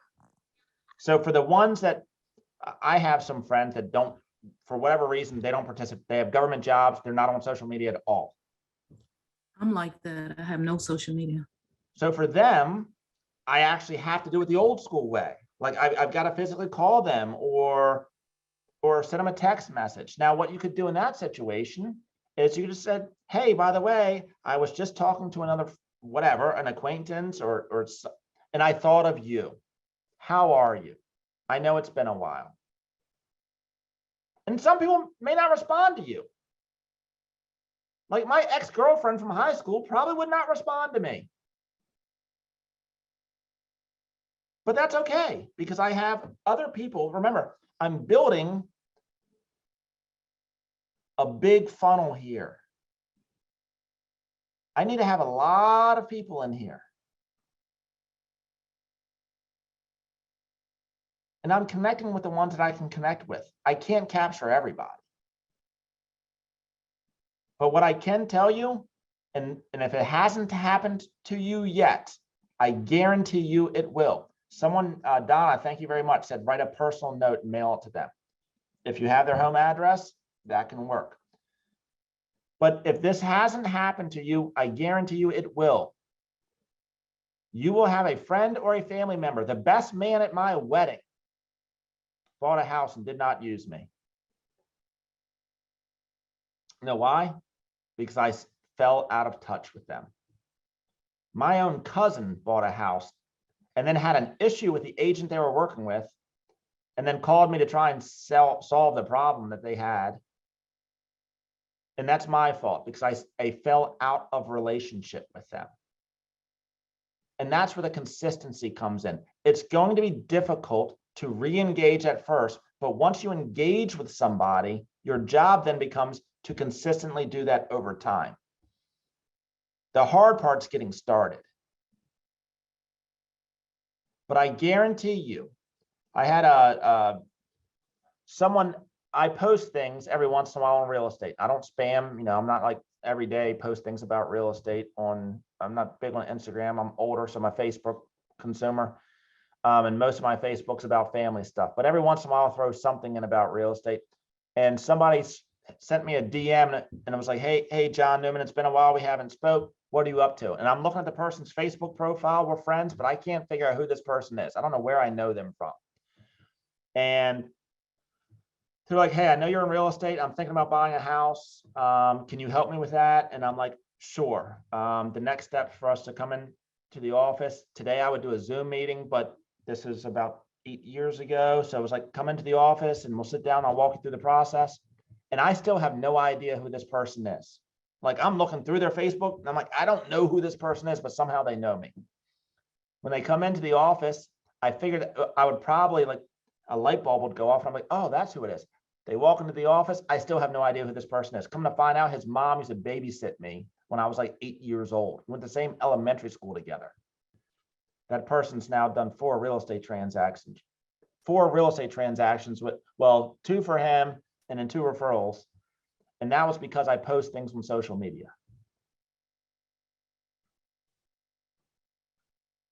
So for the ones that I have some friends that don't, for whatever reason, they don't participate. They have government jobs. They're not on social media at all. I'm like that. I have no social media. So for them, I actually have to do it the old school way. Like, I've got to physically call them or send them a text message. Now, what you could do in that situation is you just said, hey, by the way, I was just talking to an acquaintance and I thought of you. How are you? I know it's been a while. And some people may not respond to you. Like, my ex-girlfriend from high school probably would not respond to me. But that's okay, because I have other people. Remember, I'm building a big funnel here. I need to have a lot of people in here. And I'm connecting with the ones that I can connect with. I can't capture everybody. But what I can tell you, and if it hasn't happened to you yet, I guarantee you it will. Someone, Donna, thank you very much, said write a personal note and mail it to them. If you have their home address, that can work. But if this hasn't happened to you, I guarantee you it will. You will have a friend or a family member. The best man at my wedding bought a house and did not use me. You know why? Because I fell out of touch with them. My own cousin bought a house and then had an issue with the agent they were working with, and then called me to try and solve the problem that they had. And that's my fault, because I fell out of relationship with them. And that's where the consistency comes in. It's going to be difficult to re-engage at first, but once you engage with somebody, your job then becomes to consistently do that over time. The hard part's getting started. But I guarantee you, I had someone, I post things every once in a while on real estate. I don't spam, you know, I'm not like every day post things about real estate on, I'm not big on Instagram. I'm older, so I'm a Facebook consumer. And most of my Facebook's about family stuff. But every once in a while, I'll throw something in about real estate. And somebody sent me a DM and it was like, hey, John Newman, it's been a while, we haven't spoke. What are you up to? And I'm looking at the person's Facebook profile. We're friends, but I can't figure out who this person is. I don't know where I know them from. And they're like, hey, I know you're in real estate. I'm thinking about buying a house. Can you help me with that? And I'm like, sure. The next step for us to come in to the office today, I would do a Zoom meeting, but this is about 8 years ago. So it was like, come into the office and we'll sit down. I'll walk you through the process. And I still have no idea who this person is. Like, I'm looking through their Facebook and I'm like, I don't know who this person is, but somehow they know me. When they come into the office, I figured I would probably, like, a light bulb would go off. And I'm like, oh, that's who it is. They walk into the office. I still have no idea who this person is. Come to find out, his mom used to babysit me when I was like 8 years old. We went to the same elementary school together. That person's now done 4 real estate transactions. 4 real estate transactions with, well, 2 for him and then 2 referrals. And that was because I post things on social media.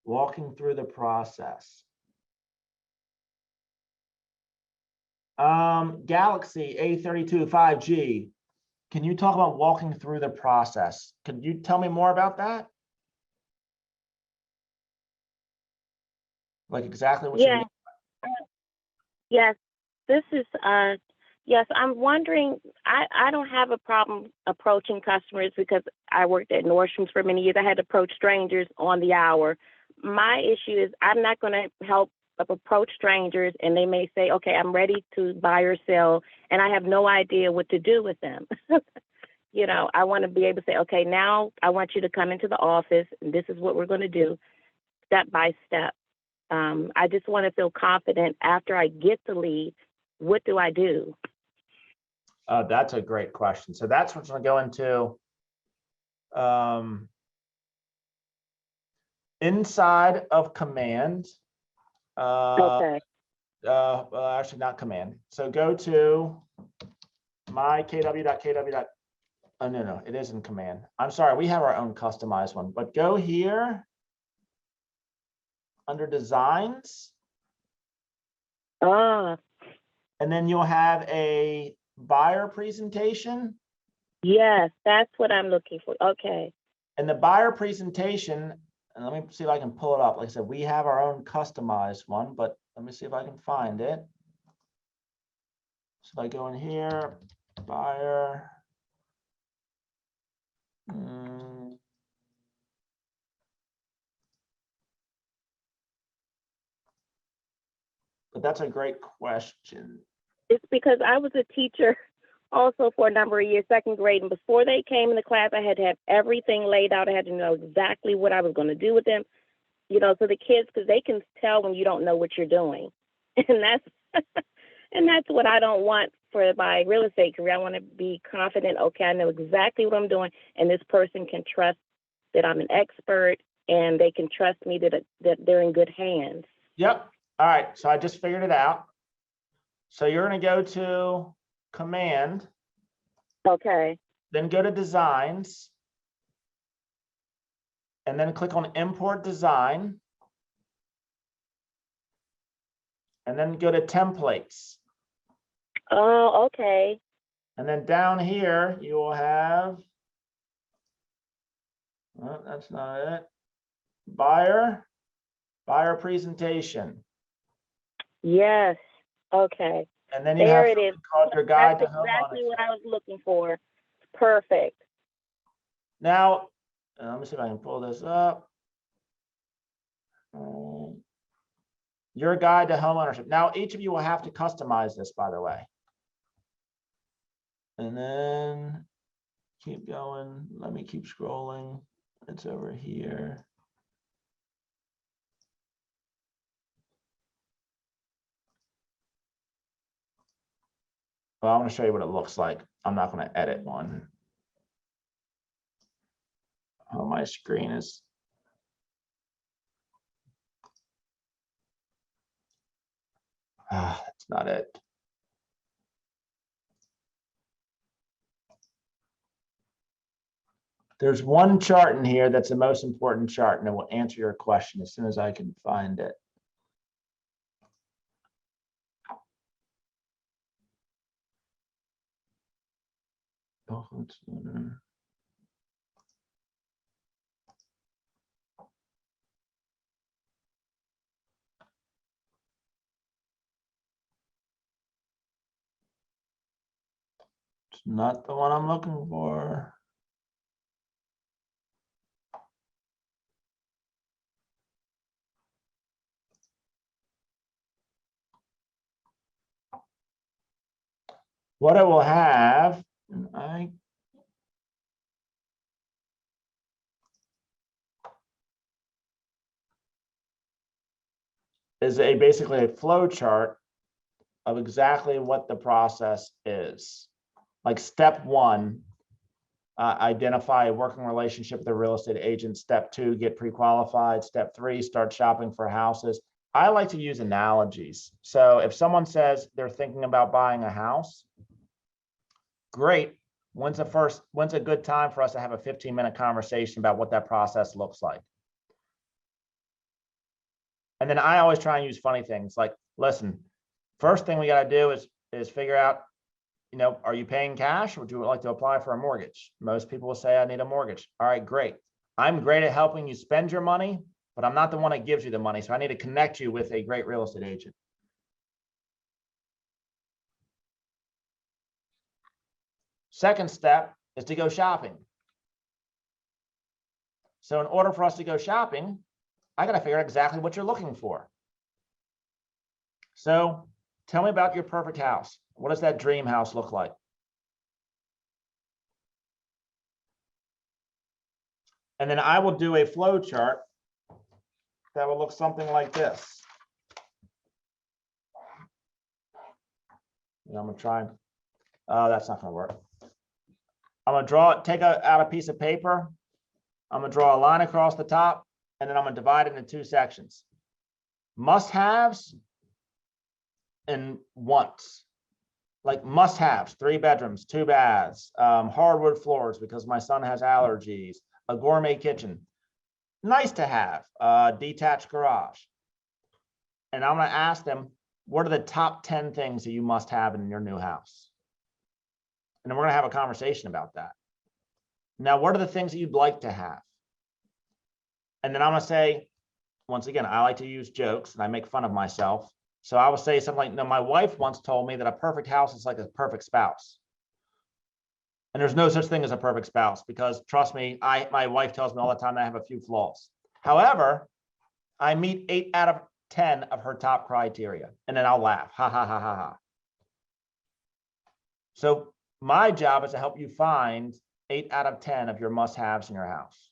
Walking through the process. Galaxy A32 5G. Can you talk about walking through the process? Could you tell me more about that? Like exactly what you mean? Yes, this is yes, I'm wondering, I don't have a problem approaching customers because I worked at Nordstrom's for many years. I had to approach strangers on the hour. My issue is I'm not going to help approach strangers and they may say, okay, I'm ready to buy or sell, and I have no idea what to do with them. You know, I want to be able to say, okay, now I want you to come into the office and this is what we're going to do step by step. I just want to feel confident after I get the lead. What do I do? That's a great question. So that's what we're going to go into. Inside of command. Okay. Well, actually not command. So go to my kw.kw. Oh, no, it is in command. I'm sorry, we have our own customized one, but go here under designs. And then you'll have a buyer presentation. Yes, that's what I'm looking for. Okay. And the buyer presentation, and let me see if I can pull it up. Like I said, we have our own customized one, but let me see if I can find it. So if I go in here, buyer. But that's a great question. It's because I was a teacher also for a number of years, 2nd grade. And before they came in the class, I had to have everything laid out. I had to know exactly what I was going to do with them. you know, so the kids, because they can tell when you don't know what you're doing. And that's and that's what I don't want for my real estate career. I want to be confident, okay, I know exactly what I'm doing, and this person can trust that I'm an expert, and they can trust me that they're in good hands. Yep. All right. So I just figured it out. So you're going to go to Command, Okay. then go to Designs, and then click on Import Design, and then go to Templates. Oh, okay. And then down here, you will have, well, that's not it, buyer presentation. Yes. Okay. And then you There have it is. something called your guide That's to homeownership. exactly what I was looking for. Perfect. Now, let me see if I can pull this up. Your guide to homeownership. Now, each of you will have to customize this, by the way. And then keep going. Let me keep scrolling. It's over here. Well, I'm going to show you what it looks like. I'm not going to edit one. Oh, my screen is. That's not it. There's one chart in here that's the most important chart, and it will answer your question as soon as I can find it. Oh, it's not the one I'm looking for. What it will have, is basically a flow chart of exactly what the process is. Like step one, identify a working relationship with a real estate agent. Step two, get pre-qualified. Step three, start shopping for houses. I like to use analogies. So if someone says they're thinking about buying a house, great. When's a good time for us to have a 15-minute conversation about what that process looks like? And then I always try and use funny things like, listen, first thing we got to do is figure out, you know, are you paying cash or would you like to apply for a mortgage? Most people will say I need a mortgage. All right, great. I'm great at helping you spend your money, but I'm not the one that gives you the money. So I need to connect you with a great real estate agent. Second step is to go shopping. So in order for us to go shopping, I got to figure out exactly what you're looking for. So tell me about your perfect house. What does that dream house look like? And then I will do a flow chart that will look something like this. And I'm gonna try. That's not gonna work. I'm gonna take out a piece of paper. I'm gonna draw a line across the top, and then I'm gonna divide it into two sections. Must-haves and wants. Like must-haves: 3 bedrooms, 2 baths, hardwood floors because my son has allergies, a gourmet kitchen. Nice to have, detached garage. And I'm going to ask them, what are the top 10 things that you must have in your new house? And then we're going to have a conversation about that. Now, what are the things that you'd like to have? And then I'm going to say, once again, I like to use jokes and I make fun of myself. So I will say something like, no, my wife once told me that a perfect house is like a perfect spouse. And there's no such thing as a perfect spouse because trust me, my wife tells me all the time that I have a few flaws. However, I meet 8 out of 10 of her top criteria, and then I'll laugh. Ha ha ha ha ha. So my job is to help you find 8 out of 10 of your must-haves in your house.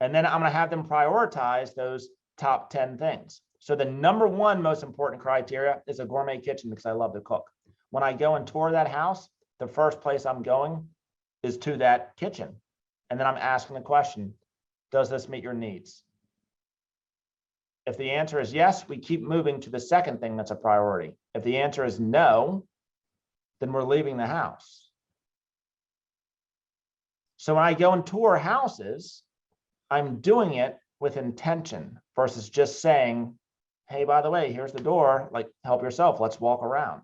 And then I'm going to have them prioritize those top 10 things. So the number one most important criteria is a gourmet kitchen because I love to cook. When I go and tour that house, the first place I'm going is to that kitchen. And then I'm asking the question, does this meet your needs? If the answer is yes, we keep moving to the second thing that's a priority. If the answer is no, then we're leaving the house. So when I go and tour houses, I'm doing it with intention versus just saying, hey, by the way, here's the door, like help yourself, let's walk around.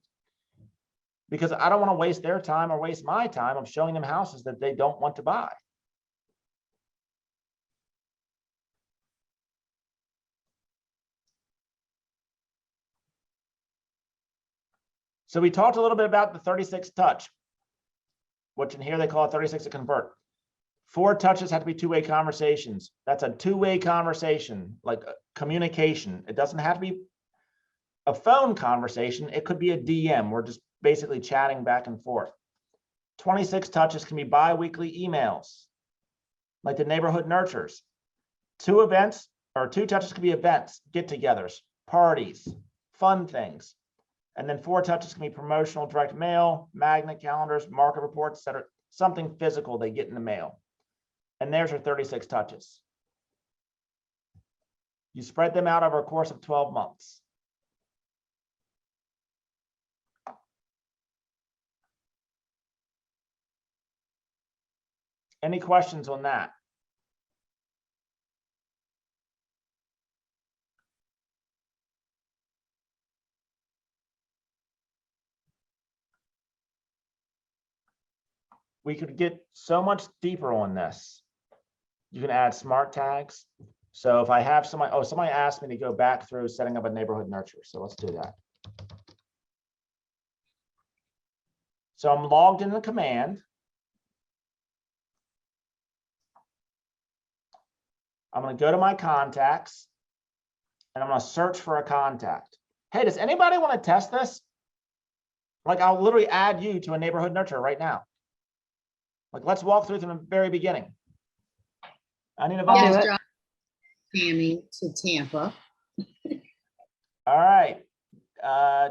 Because I don't want to waste their time or waste my time of showing them houses that they don't want to buy. So we talked a little bit about the 36 touch, which in here they call it 36 to convert. 4 touches have to be two-way conversations. That's a two-way conversation, like communication. It doesn't have to be a phone conversation. It could be a DM. We're just basically chatting back and forth. 26 touches can be bi-weekly emails, like the neighborhood nurtures. 2 events or 2 touches can be events, get-togethers, parties, fun things. And then 4 touches can be promotional direct mail, magnet calendars, market reports, etc. Something physical they get in the mail. And there's your 36 touches. You spread them out over a course of 12 months. Any questions on that? We could get so much deeper on this. You can add smart tags. So if I have somebody, oh, somebody asked me to go back through setting up a neighborhood nurture. So let's do that. So I'm logged in the command. I'm going to go to my contacts and I'm going to search for a contact. Hey, does anybody want to test this? Like I'll literally add you to a neighborhood nurture right now. Like let's walk through from the very beginning. I need a volunteer. Yes, Tammy to Tampa. All right,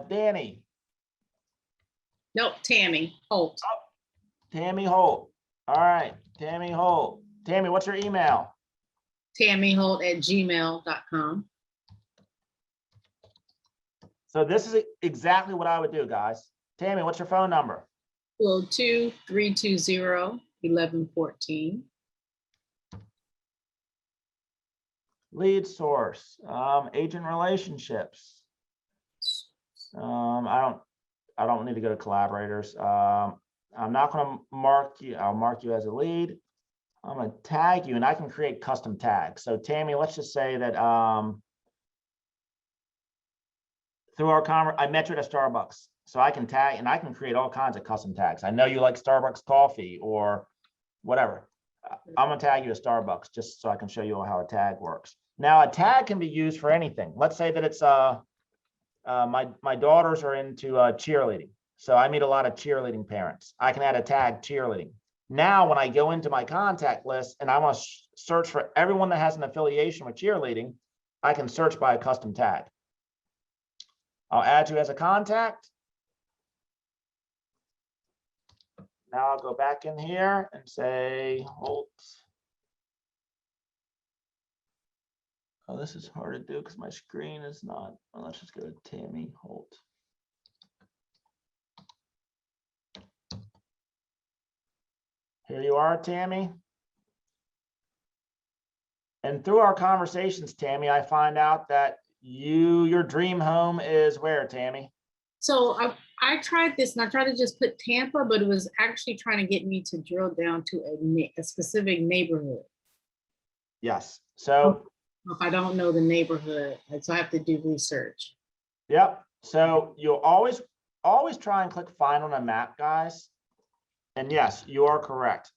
Danny. Nope, Tammy Holt. Oh, Tammy Holt. All right, Tammy Holt. Tammy, what's your email? TammyHolt@gmail.com. So this is exactly what I would do, guys. Tammy, what's your phone number? 202-320-1114. Lead source, agent relationships. I don't need to go to collaborators. I'm not going to mark you. I'll mark you as a lead. I'm going to tag you, and I can create custom tags. So Tammy, let's just say that through our I met you at a Starbucks, so I can tag and I can create all kinds of custom tags. I know you like Starbucks coffee or whatever. I'm going to tag you to Starbucks just so I can show you how a tag works. Now, a tag can be used for anything. Let's say that it's my daughters are into cheerleading. So I meet a lot of cheerleading parents. I can add a tag cheerleading. Now, when I go into my contact list and I want to search for everyone that has an affiliation with cheerleading, I can search by a custom tag. I'll add you as a contact. Now I'll go back in here and say Holt. Oh, this is hard to do because my screen is not. Well, let's just go to Tammy Holt. Here you are, Tammy. And through our conversations, Tammy, I find out that your dream home is where, Tammy? So I tried this and I tried to just put Tampa, but it was actually trying to get me to drill down to a specific neighborhood. Yes. So if I don't know the neighborhood, so I have to do research. Yep. So you'll always try and click find on a map, guys. And yes, you are correct.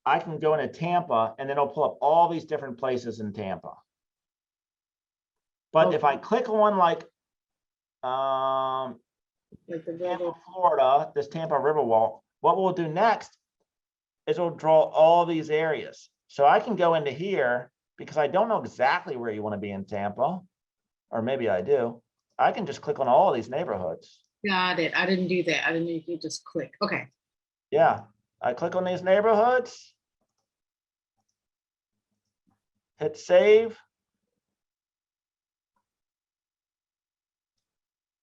I can go into Tampa and then it'll pull up all these different places in Tampa. But if I click on like Tampa, Florida, this Tampa Riverwalk, what we'll do next is we'll draw all these areas. So I can go into here because I don't know exactly where you want to be in Tampa, or maybe I do. I can just click on all of these neighborhoods. Got it. I didn't do that. I didn't know you could just click. Okay. Yeah, I click on these neighborhoods, hit save.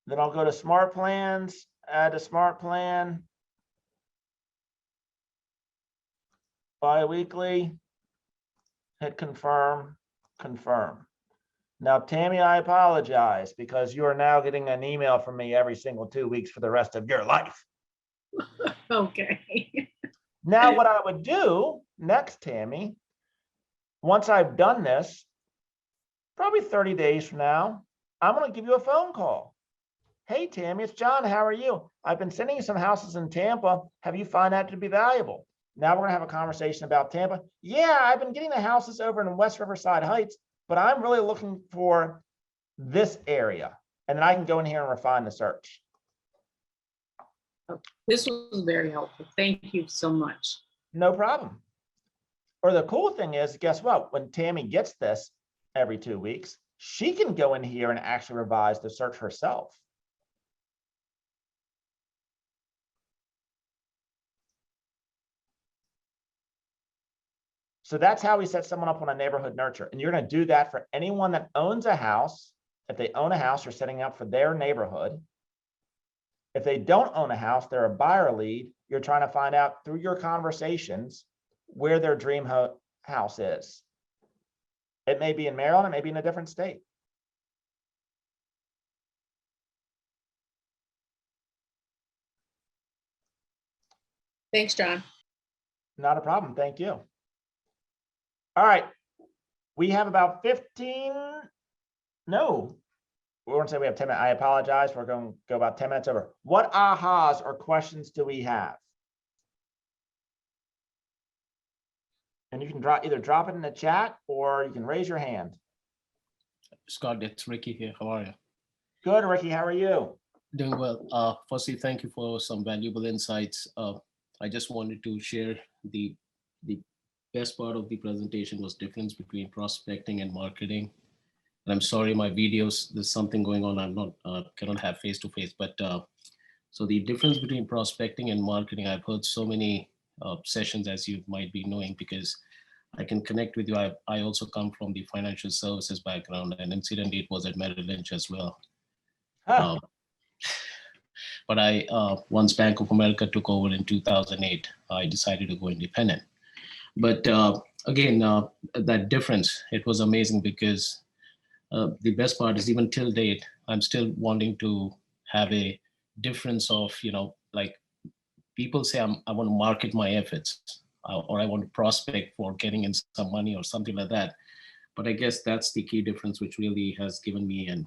Then I'll go to smart plans, add a smart plan. Bi-weekly, hit confirm, confirm. Now, Tammy, I apologize because you are now getting an email from me every single 2 weeks for the rest of your life. Okay. Now, what I would do next, Tammy, once I've done this, probably 30 days from now, I'm going to give you a phone call. Hey, Tammy, it's John. How are you? I've been sending you some houses in Tampa. Have you found that to be valuable? Now we're going to have a conversation about Tampa. Yeah, I've been getting the houses over in West Riverside Heights, but I'm really looking for this area. And then I can go in here and refine the search. This was very helpful. Thank you so much. No problem. Or the cool thing is, guess what? When Tammy gets this every 2 weeks, she can go in here and actually revise the search herself. So that's how we set someone up on a neighborhood nurture. And you're going to do that for anyone that owns a house. If they own a house, you're setting up for their neighborhood. If they don't own a house, they're a buyer lead. You're trying to find out through your conversations where their dream house is. It may be in Maryland, it may be in a different state. Thanks, John. Not a problem. Thank you. All right. We have about 15. No, we won't say we have 10 minutes. I apologize. We're going to go about 10 minutes over. What ahas or questions do we have? And you can either drop it in the chat or you can raise your hand. Scott, it's Ricky here. How are you? Good, Ricky. How are you? Doing well. Firstly, thank you for some valuable insights. I just wanted to share the best part of the presentation was difference between prospecting and marketing. And I'm sorry, my videos, there's something going on. I'm not cannot have face-to-face, but so the difference between prospecting and marketing, I've heard so many sessions, as you might be knowing, because I can connect with you. I also come from the financial services background, and incidentally, it was at Merrill Lynch as well. Huh. But once Bank of America took over in 2008, I decided to go independent. But again, that difference, it was amazing because the best part is even till date, I'm still wanting to have a difference of, like people say I want to market my efforts or I want to prospect for getting in some money or something like that. But I guess that's the key difference, which really has given me an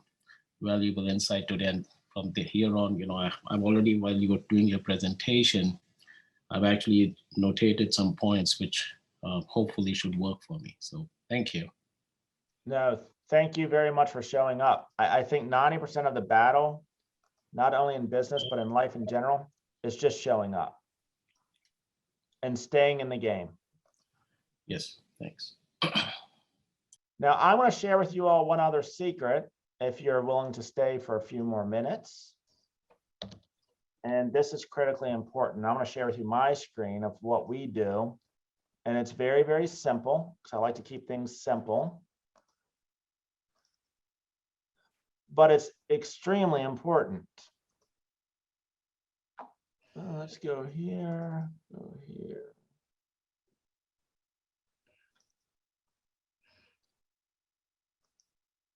valuable insight today. And from here on, I've already, while you were doing your presentation, I've actually notated some points which hopefully should work for me. So thank you. No, thank you very much for showing up. I think 90% of the battle, not only in business, but in life in general, is just showing up and staying in the game. Yes, thanks. Now, I want to share with you all one other secret, if you're willing to stay for a few more minutes. And this is critically important. I'm going to share with you my screen of what we do. And it's very, very simple, because I like to keep things simple. But it's extremely important. Let's go here, go here.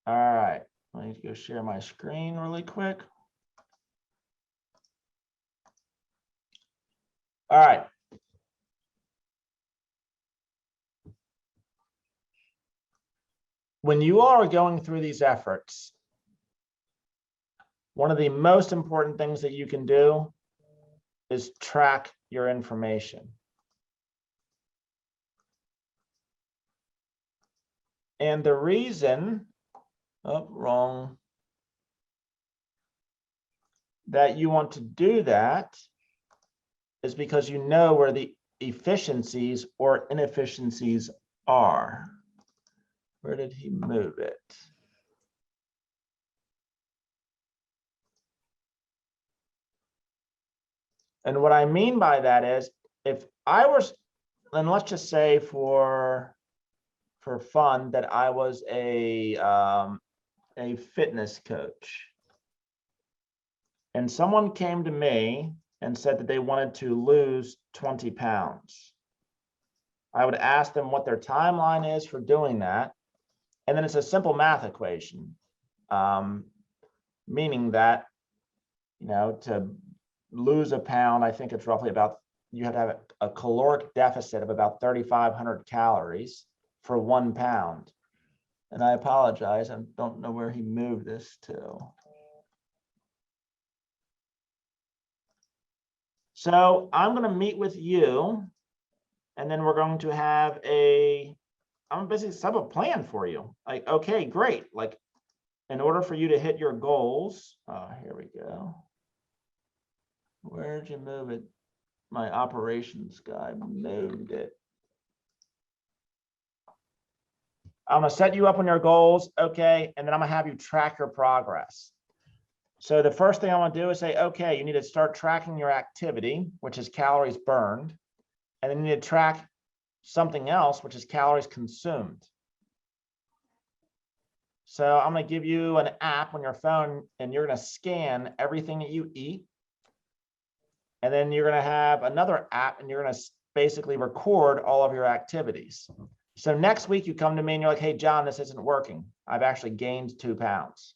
All right, let me go share my screen really quick. All right. When you are going through these efforts, one of the most important things that you can do is track your information. And the reason, wrong, that you want to do that is because you know where the efficiencies or inefficiencies are. Where did he move it? And what I mean by that is, if I was, and let's just say for fun that I was a fitness coach, and someone came to me and said that they wanted to lose 20 pounds. I would ask them what their timeline is for doing that. And then it's a simple math equation, meaning that, to lose a pound, I think it's roughly about, you have to have a caloric deficit of about 3,500 calories for 1 pound. And I apologize, I don't know where he moved this to. So I'm going to meet with you, and then we're going to have I'm basically set up a plan for you. Like, okay, great. Like, in order for you to hit your goals, here we go. Where'd you move it? My operations guy moved it. I'm gonna set you up on your goals, okay, and then I'm gonna have you track your progress. So the first thing I want to do is say, okay, you need to start tracking your activity, which is calories burned, and then you need to track something else, which is calories consumed. So I'm going to give you an app on your phone, and you're going to scan everything that you eat. And then you're going to have another app, and you're going to basically record all of your activities. So next week you come to me and you're like, hey, John, this isn't working. I've actually gained 2 pounds.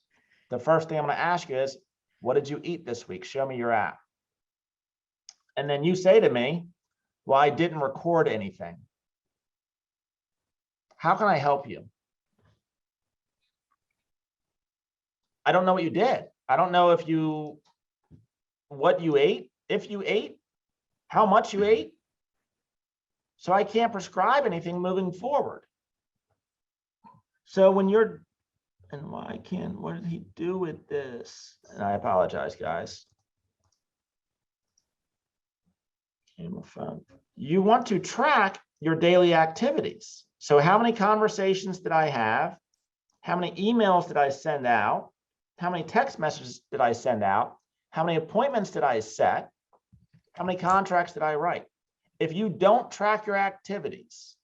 The first thing I'm going to ask you is, what did you eat this week? Show me your app. And then you say to me, well, I didn't record anything. How can I help you? I don't know what you did. I don't know what you ate, if you ate, how much you ate. So I can't prescribe anything moving forward. So when you're, and why can't, what did he do with this? And I apologize, guys. Camera phone. You want to track your daily activities. So how many conversations did I have? How many emails did I send out? How many text messages did I send out? How many appointments did I set? How many contracts did I write? If you don't track your activities,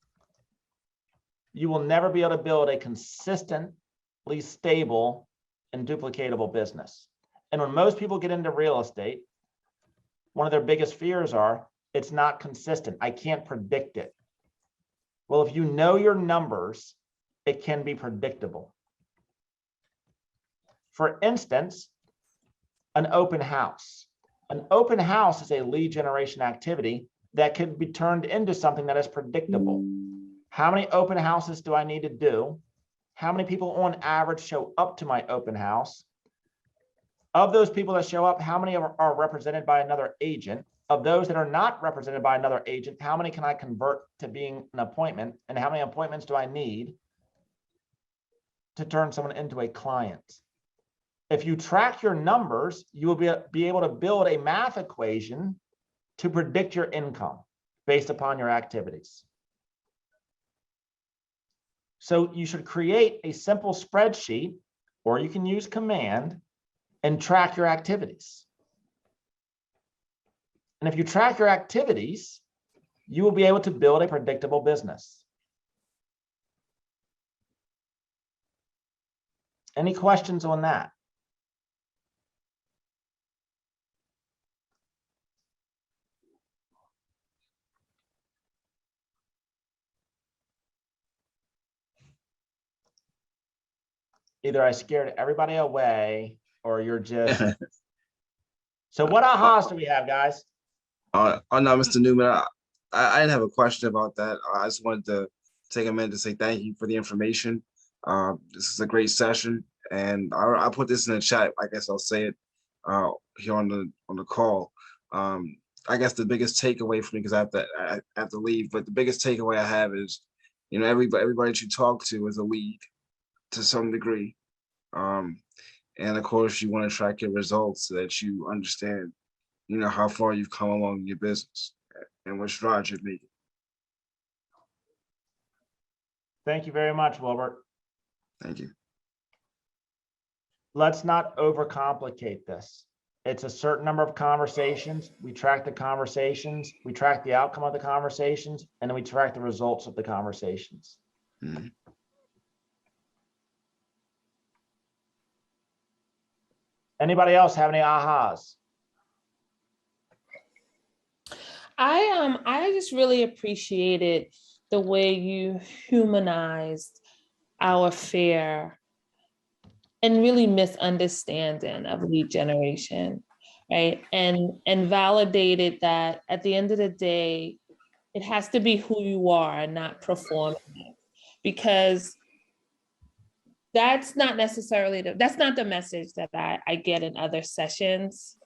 you will never be able to build a consistently stable and duplicatable business. And when most people get into real estate, one of their biggest fears are, it's not consistent. I can't predict it. Well, if you know your numbers, it can be predictable. For instance, an open house. An open house is a lead generation activity that could be turned into something that is predictable. How many open houses do I need to do? How many people on average show up to my open house? Of those people that show up, how many are represented by another agent? Of those that are not represented by another agent, how many can I convert to being an appointment? And how many appointments do I need to turn someone into a client? If you track your numbers, you will be able to build a math equation to predict your income based upon your activities. So you should create a simple spreadsheet, or you can use command and track your activities. And if you track your activities, you will be able to build a predictable business. Any questions on that? Either I scared everybody away, or you're just. So what ahas do we have, guys? No, Mr. Newman, I didn't have a question about that. I just wanted to take a minute to say thank you for the information. This is a great session, and I'll put this in the chat. I guess I'll say it here on the call. I guess the biggest takeaway for me, because I have to leave, but the biggest takeaway I have is, everybody that you talk to is a lead to some degree. And of course, you want to track your results so that you understand, how far you've come along in your business and what strides you're making. Thank you very much, Wilbert. Thank you. Let's not overcomplicate this. It's a certain number of conversations. We track the conversations, we track the outcome of the conversations, and then we track the results of the conversations. Mhm. Anybody else have any ahas? I just really appreciated the way you humanized our fear and really misunderstanding of lead generation, right? And validated that at the end of the day, it has to be who you are, not performing, because that's not necessarily that's not the message that I get in other sessions.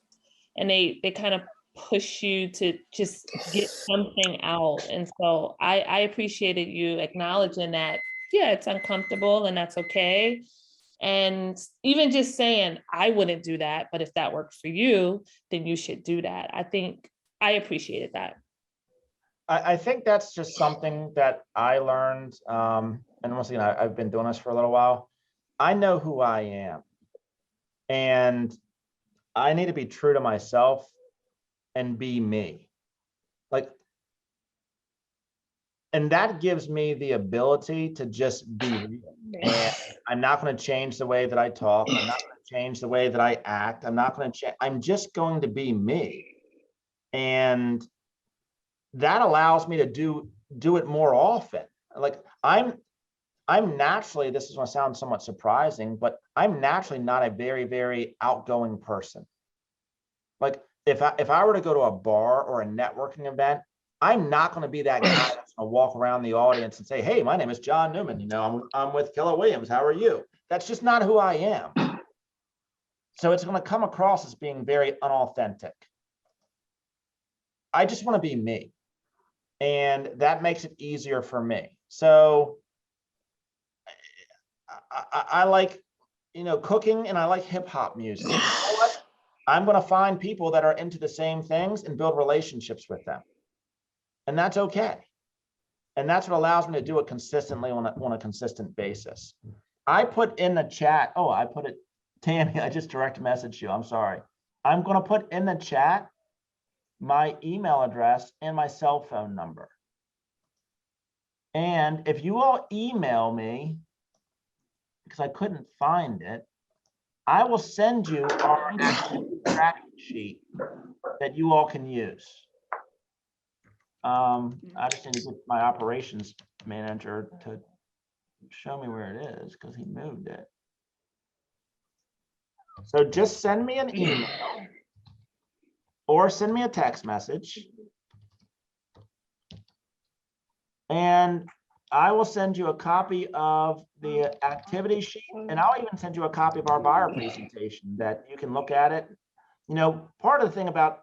And they kind of push you to just get something out. And so I appreciated you acknowledging that, yeah, it's uncomfortable and that's okay. And even just saying, I wouldn't do that, but if that worked for you, then you should do that. I think I appreciated that. I think that's just something that I learned. And once again, I've been doing this for a little while. I know who I am. And I need to be true to myself and be me. Like, and that gives me the ability to just be real. And I'm not going to change the way that I talk. I'm not going to change the way that I act. I'm not going to change. I'm just going to be me. And that allows me to do it more often. Like I'm naturally, this is going to sound somewhat surprising, but I'm naturally not a very, very outgoing person. Like if I were to go to a bar or a networking event, I'm not going to be that guy that's going to walk around the audience and say, hey, my name is John Newman. You know, I'm with Keller Williams. How are you? That's just not who I am. So it's going to come across as being very unauthentic. I just want to be me. And that makes it easier for me. So I like, you know, cooking, and I like hip hop music. You know what? I'm going to find people that are into the same things and build relationships with them. And that's okay. And that's what allows me to do it consistently on a consistent basis. I put in the chat, oh, I put it, Tammy, I just direct messaged you. I'm sorry. I'm going to put in the chat my email address and my cell phone number. And if you all email me, because I couldn't find it, I will send you our activity tracking sheet that you all can use. I just need to get my operations manager to show me where it is because he moved it. So just send me an email or send me a text message, and I will send you a copy of the activity sheet, and I'll even send you a copy of our buyer presentation that you can look at it. You know, part of the thing about,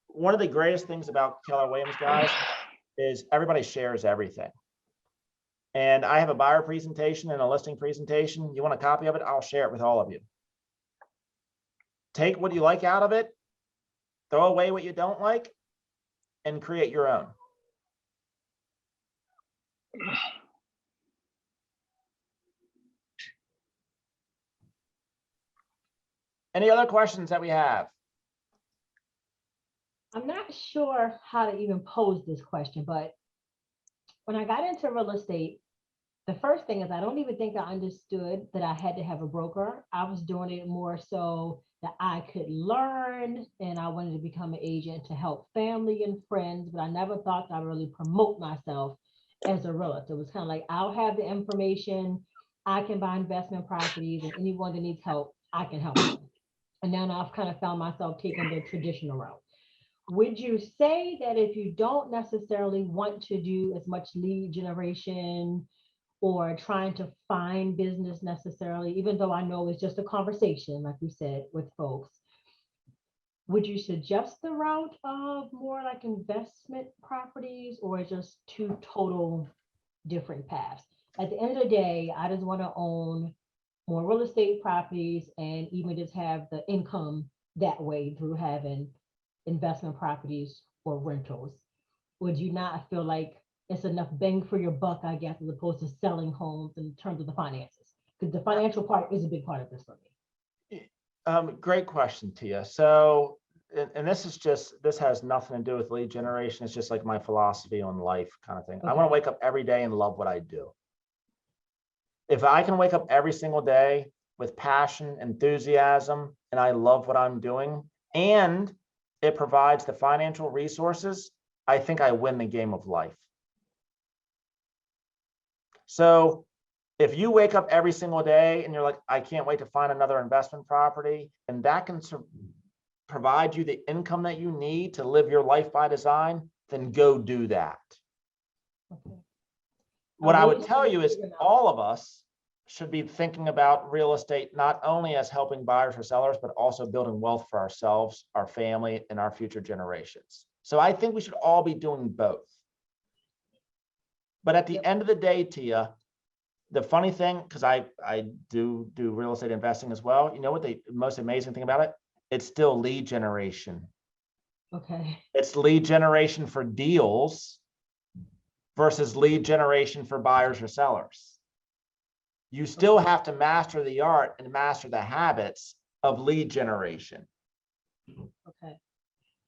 one of the greatest things about Keller Williams, guys, is everybody shares everything. And I have a buyer presentation and a listing presentation. You want a copy of it? I'll share it with all of you. Take what you like out of it, throw away what you don't like, and create your own. Any other questions that we have? I'm not sure how to even pose this question, but when I got into real estate, the first thing is I don't even think I understood that I had to have a broker. I was doing it more so that I could learn, and I wanted to become an agent to help family and friends, but I never thought I'd really promote myself as a realtor. It was kind of like, I'll have the information, I can buy investment properties, and anyone that needs help, I can help them. And now I've kind of found myself taking the traditional route. Would you say that if you don't necessarily want to do as much lead generation or trying to find business necessarily, even though I know it's just a conversation, like we said, with folks, would you suggest the route of more like investment properties, or just two total different paths? At the end of the day, I just want to own more real estate properties and even just have the income that way through having investment properties or rentals. Would you not feel like it's enough bang for your buck, I guess, as opposed to selling homes in terms of the finances. Because the financial part is a big part of this for me. Great question, Tia. So, and this has nothing to do with lead generation. It's just like my philosophy on life kind of thing. I want to wake up every day and love what I do. If I can wake up every single day with passion, enthusiasm, and I love what I'm doing, and it provides the financial resources, I think I win the game of life. So if you wake up every single day and you're like, I can't wait to find another investment property, and that can provide you the income that you need to live your life by design, then go do that. Okay. What I would tell you is all of us should be thinking about real estate, not only as helping buyers or sellers, but also building wealth for ourselves, our family, and our future generations. So I think we should all be doing both. But at the end of the day, Tia, the funny thing, because I do real estate investing as well, you know what the most amazing thing about it? It's still lead generation. Okay. It's lead generation for deals versus lead generation for buyers or sellers. You still have to master the art and master the habits of lead generation. Okay.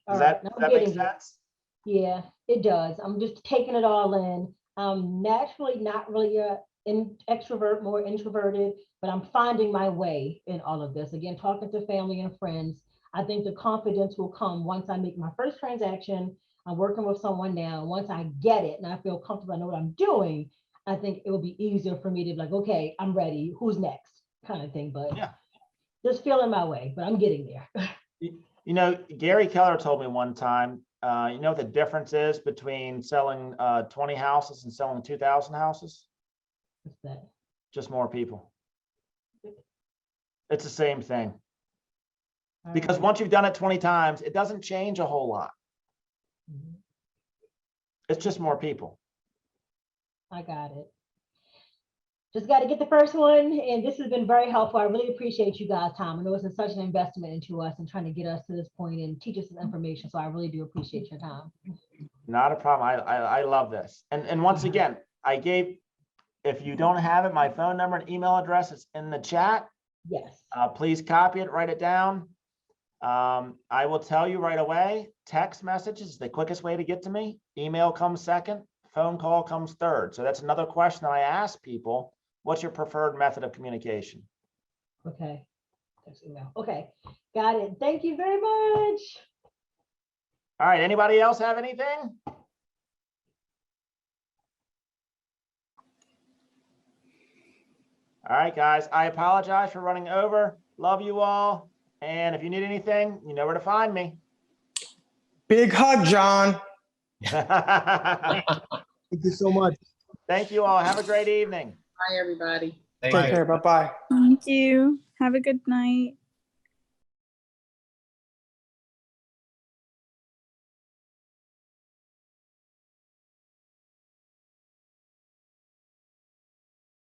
Does that make sense? Yeah, it does. I'm just taking it all in. I'm naturally not really an extrovert, more introverted, but I'm finding my way in all of this. Again, talking to family and friends, I think the confidence will come once I make my first transaction. I'm working with someone now. Once I get it and I feel comfortable, I know what I'm doing, I think it will be easier for me to be like, okay, I'm ready. Who's next? Kind of thing. But yeah, just feeling my way, but I'm getting there. You know, Gary Keller told me one time, you know what the difference is between selling 20 houses and selling 2,000 houses? What's that? Just more people. It's the same thing. Because once you've done it 20 times, it doesn't change a whole lot. It's just more people. I got it. Just got to get the first one. And this has been very helpful. I really appreciate you guys' time. I know it's such an investment into us and trying to get us to this point and teach us this information. So I really do appreciate your time. Not a problem. I love this. And once again, I gave, if you don't have it, my phone number and email address is in the chat. Yes. Please copy it, write it down. I will tell you right away, text message is the quickest way to get to me. Email comes second, phone call comes third. So that's another question that I ask people. What's your preferred method of communication? Okay. Okay. Got it. Thank you very much. All right. Anybody else have anything? All right, guys. I apologize for running over. Love you all. And if you need anything, you know where to find me. Big hug, John. Thank you so much. Thank you all. Have a great evening. Bye, everybody. Take care. Bye-bye. Thank you. Have a good night.